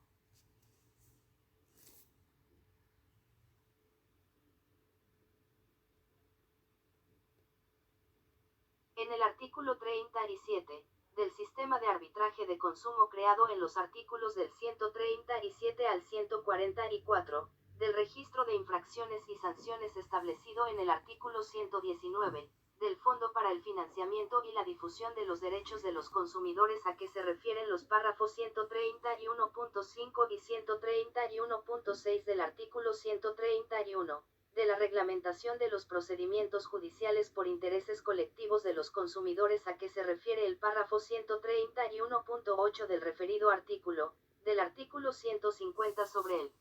En el artículo 37 del Sistema de Arbitraje de Consumo creado en los artículos del 137 al 144, del Registro de Infracciones y Sanciones establecido en el artículo 119, del Fondo para el Financiamiento y la Difusión de los Derechos de los Consumidores a que se refieren los párrafos 131.5 y 131.6 del artículo 131. De la reglamentación de los procedimientos judiciales por intereses colectivos de los consumidores a que se refiere el párrafo 131.8 del referido artículo, del artículo 150 sobre el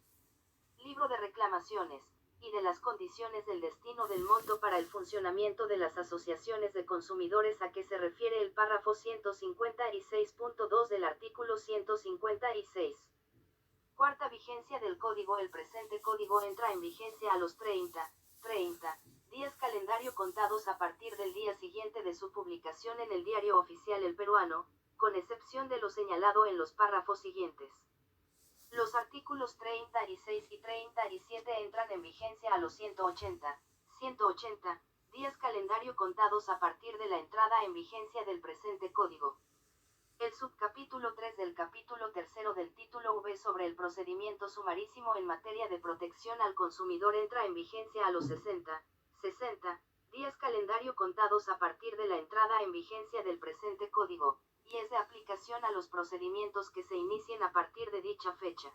libro de reclamaciones, y de las condiciones del destino del monto para el funcionamiento de las asociaciones de consumidores a que se refiere el párrafo 156.2 del artículo 156. Cuarta, vigencia del Código. El presente Código entra en vigencia a los 30 días calendario contados a partir del día siguiente de su publicación en el Diario Oficial El Peruano, con excepción de lo señalado en los párrafos siguientes. Los artículos 36 y 37 entran en vigencia a los 180 días calendario contados a partir de la entrada en vigencia del presente Código. El subcapítulo 3 del capítulo tercero del título V sobre el procedimiento sumarísimo en materia de protección al consumidor entra en vigencia a los 60 días calendario contados a partir de la entrada en vigencia del presente Código, y es de aplicación a los procedimientos que se inicien a partir de dicha fecha.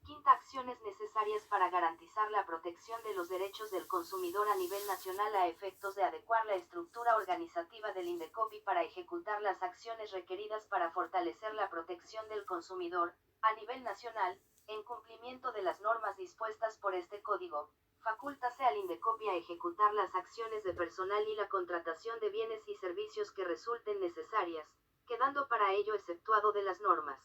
Quinta, acciones necesarias para garantizar la protección de los derechos del consumidor a nivel nacional a efectos de adecuar la estructura organizativa del INDECOPI para ejecutar las acciones requeridas para fortalecer la protección del consumidor, a nivel nacional, en cumplimiento de las normas dispuestas por este Código. Facúltase al Indecopi a ejecutar las acciones de personal y la contratación de bienes y servicios que resulten necesarias, quedando para ello exceptuado de las normas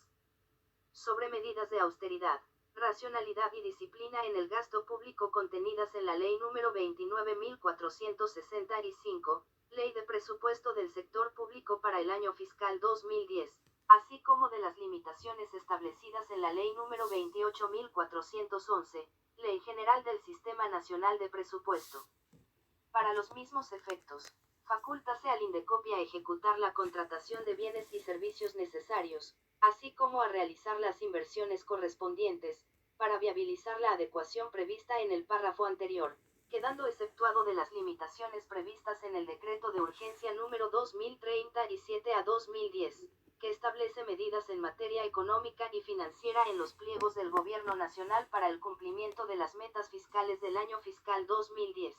sobre medidas de austeridad, racionalidad y disciplina en el gasto público contenidas en la Ley número 29.465, Ley de Presupuesto del Sector Público para el año fiscal 2010, así como de las limitaciones establecidas en la Ley número 28.411, Ley General del Sistema Nacional de Presupuesto. Para los mismos efectos, facúltase al Indecopi a ejecutar la contratación de bienes y servicios necesarios, así como a realizar las inversiones correspondientes, para viabilizar la adecuación prevista en el párrafo anterior, quedando exceptuado de las limitaciones previstas en el Decreto de Urgencia número 2037/2010, que establece medidas en materia económica y financiera en los pliegos del Gobierno Nacional para el cumplimiento de las metas fiscales del año fiscal 2010.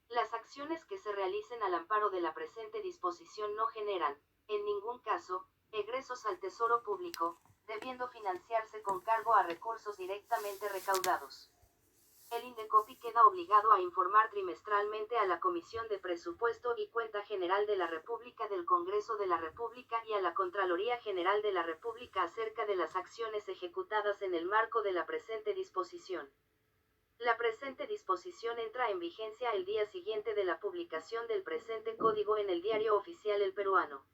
Las acciones que se realicen al amparo de la presente disposición no generan, en ningún caso, egresos al Tesoro Público, debiendo financiarse con cargo a recursos directamente recaudados. El Indecopi queda obligado a informar trimestralmente a la Comisión de Presupuesto y Cuenta General de la República del Congreso de la República y a la Contraloría General de la República acerca de las acciones ejecutadas en el marco de la presente disposición. La presente disposición entra en vigencia el día siguiente de la publicación del presente código en el Diario Oficial El Peruano.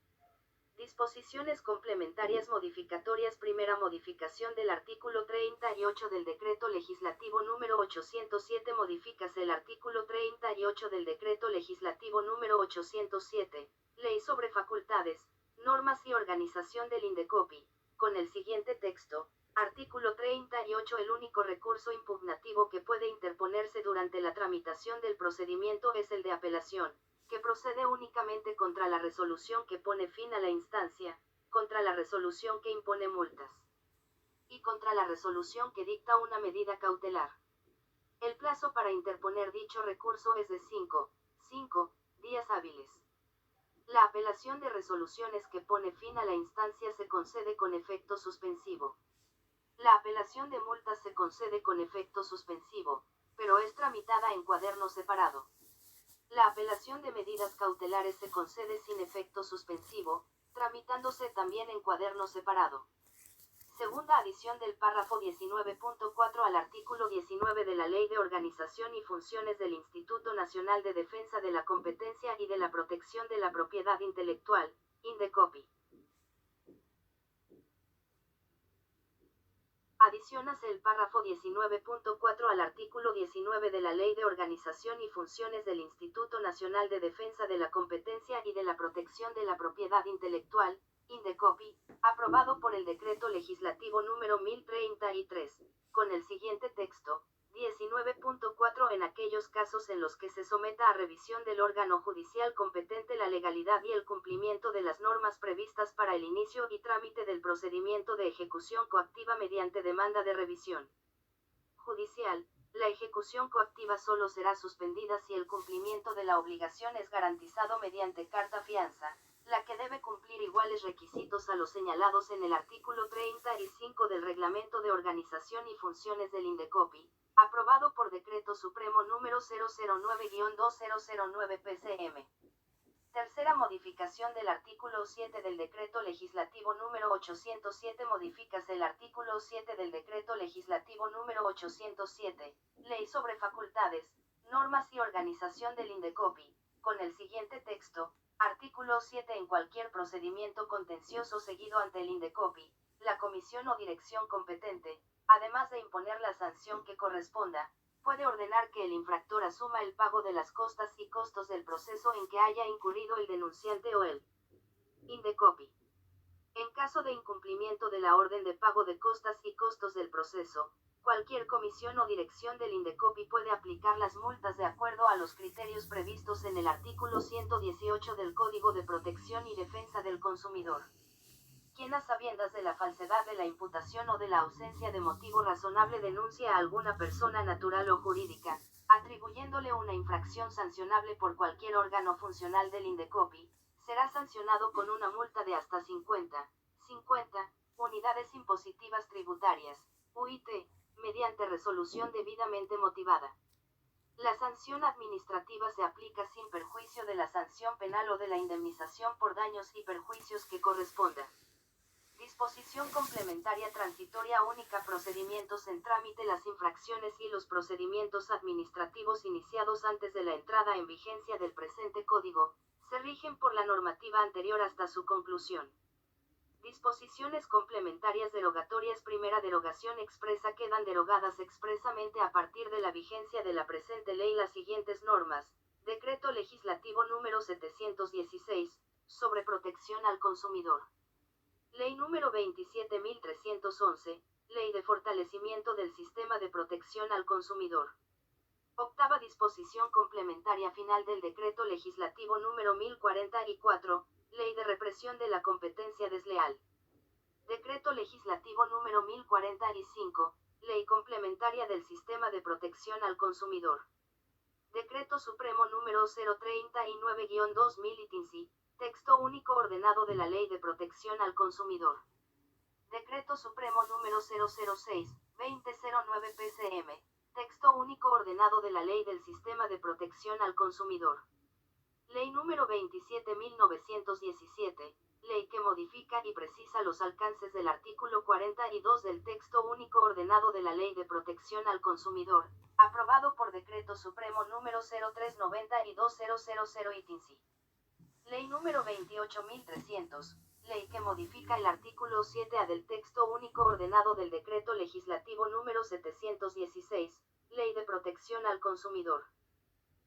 Disposiciones complementarias modificatorias. Primera modificación del artículo 38 del Decreto Legislativo número 807. Modifícase el artículo 38 del Decreto Legislativo número 807, Ley sobre Facultades, Normas y Organización del Indecopi, con el siguiente texto. Artículo 38. El único recurso impugnativo que puede interponerse durante la tramitación del procedimiento es el de apelación, que procede únicamente contra la resolución que pone fin a la instancia, contra la resolución que impone multas, y contra la resolución que dicta una medida cautelar. El plazo para interponer dicho recurso es de 5 días hábiles. La apelación de resoluciones que pone fin a la instancia se concede con efecto suspensivo. La apelación de multas se concede con efecto suspensivo, pero es tramitada en cuaderno separado. La apelación de medidas cautelares se concede sin efecto suspensivo, tramitándose también en cuaderno separado. Segunda adición del párrafo 19.4 al artículo 19 de la Ley de Organización y Funciones del Instituto Nacional de Defensa de la Competencia y de la Protección de la Propiedad Intelectual, Indecopi. Adiciónase el párrafo 19.4 al artículo 19 de la Ley de Organización y Funciones del Instituto Nacional de Defensa de la Competencia y de la Protección de la Propiedad Intelectual, Indecopi, aprobado por el Decreto Legislativo número 1033, con el siguiente texto. 19.4 En aquellos casos en los que se someta a revisión del órgano judicial competente la legalidad y el cumplimiento de las normas previstas para el inicio y trámite del procedimiento de ejecución coactiva mediante demanda de revisión judicial, la ejecución coactiva solo será suspendida si el cumplimiento de la obligación es garantizado mediante carta fianza, la que debe cumplir iguales requisitos a los señalados en el artículo 35 del Reglamento de Organización y Funciones del Indecopi, aprobado por Decreto Supremo número 009-2009 PCM. Tercera modificación del artículo 7 del Decreto Legislativo número 807. Modifícase el artículo 7 del Decreto Legislativo número 807, Ley sobre Facultades, Normas y Organización del Indecopi, con el siguiente texto. Artículo 7. En cualquier procedimiento contencioso seguido ante el Indecopi, la comisión o dirección competente, además de imponer la sanción que corresponda, puede ordenar que el infractor asuma el pago de las costas y costos del proceso en que haya incurrido el denunciante o el Indecopi. En caso de incumplimiento de la orden de pago de costas y costos del proceso, cualquier comisión o dirección del Indecopi puede aplicar las multas de acuerdo a los criterios previstos en el artículo 118 del Código de Protección y Defensa del Consumidor. Quien a sabiendas de la falsedad de la imputación o de la ausencia de motivo razonable denuncia a alguna persona natural o jurídica, atribuyéndole una infracción sancionable por cualquier órgano funcional del Indecopi, será sancionado con una multa de hasta 50 unidades impositivas tributarias, UIT, mediante resolución debidamente motivada. La sanción administrativa se aplica sin perjuicio de la sanción penal o de la indemnización por daños y perjuicios que corresponda. Disposición complementaria transitoria única. Procedimientos en trámite. Las infracciones y los procedimientos administrativos iniciados antes de la entrada en vigencia del presente código, se rigen por la normativa anterior hasta su conclusión. Disposiciones complementarias derogatorias. Primera derogación expresa. Quedan derogadas expresamente a partir de la vigencia de la presente ley las siguientes normas. Decreto Legislativo número 716, sobre protección al consumidor. Ley número 27.311, Ley de fortalecimiento del sistema de protección al consumidor. Octava disposición complementaria final del Decreto Legislativo número 1044, Ley de represión de la competencia desleal. Decreto Legislativo número 1045, Ley complementaria del sistema de protección al consumidor. Decreto Supremo número 039-2000 ITINSI, texto único ordenado de la Ley de Protección al Consumidor. Decreto Supremo número 006-2009 PCM, texto único ordenado de la Ley del Sistema de Protección al Consumidor. Ley número 27.917, ley que modifica y precisa los alcances del artículo 42 del texto único ordenado de la Ley de Protección al Consumidor, aprobado por Decreto Supremo número 0392-000 ITINSI. Ley número 28.300, ley que modifica el artículo 7A del texto único ordenado del Decreto Legislativo número 716, Ley de Protección al Consumidor.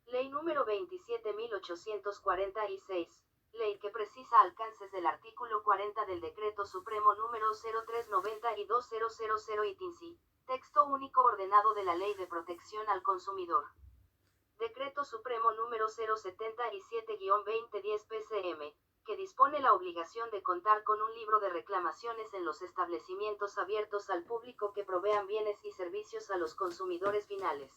Ley número 27.846, ley que precisa alcances del artículo 40 del Decreto Supremo número 0392-000 ITINSI, texto único ordenado de la Ley de Protección al Consumidor. Decreto Supremo número 077-2010 PCM, que dispone la obligación de contar con un libro de reclamaciones en los establecimientos abiertos al público que provean bienes y servicios a los consumidores finales.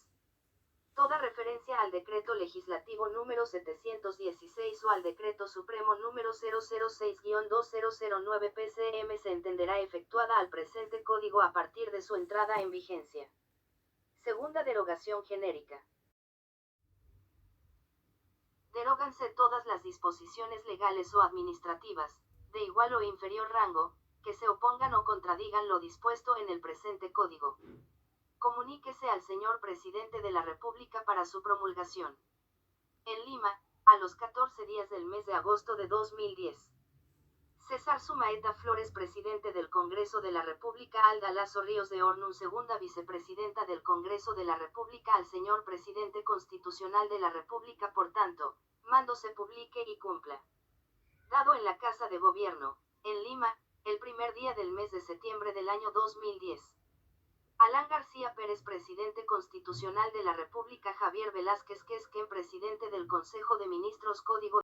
Toda referencia al Decreto Legislativo número 716 o al Decreto Supremo número 006-2009 PCM se entenderá efectuada al presente código a partir de su entrada en vigencia. Segunda derogación genérica. Deróganse todas las disposiciones legales o administrativas, de igual o inferior rango, que se opongan o contradigan lo dispuesto en el presente código. Comuníquese al señor Presidente de la República para su promulgación. En Lima, a los 14 días del mes de agosto de 2010. César Sumaeta Flores, Presidente del Congreso de la República. Alda Lazo Ríos de Hornum, Segunda Vicepresidenta del Congreso de la República. Al señor Presidente Constitucional de la República. Por tanto, mando se publique y cumpla. Dado en la Casa de Gobierno, en Lima, el primer día del mes de septiembre del año 2010. Alan García Pérez, Presidente Constitucional de la República. Javier Velázquez Quesquén, Presidente del Consejo de Ministros. Código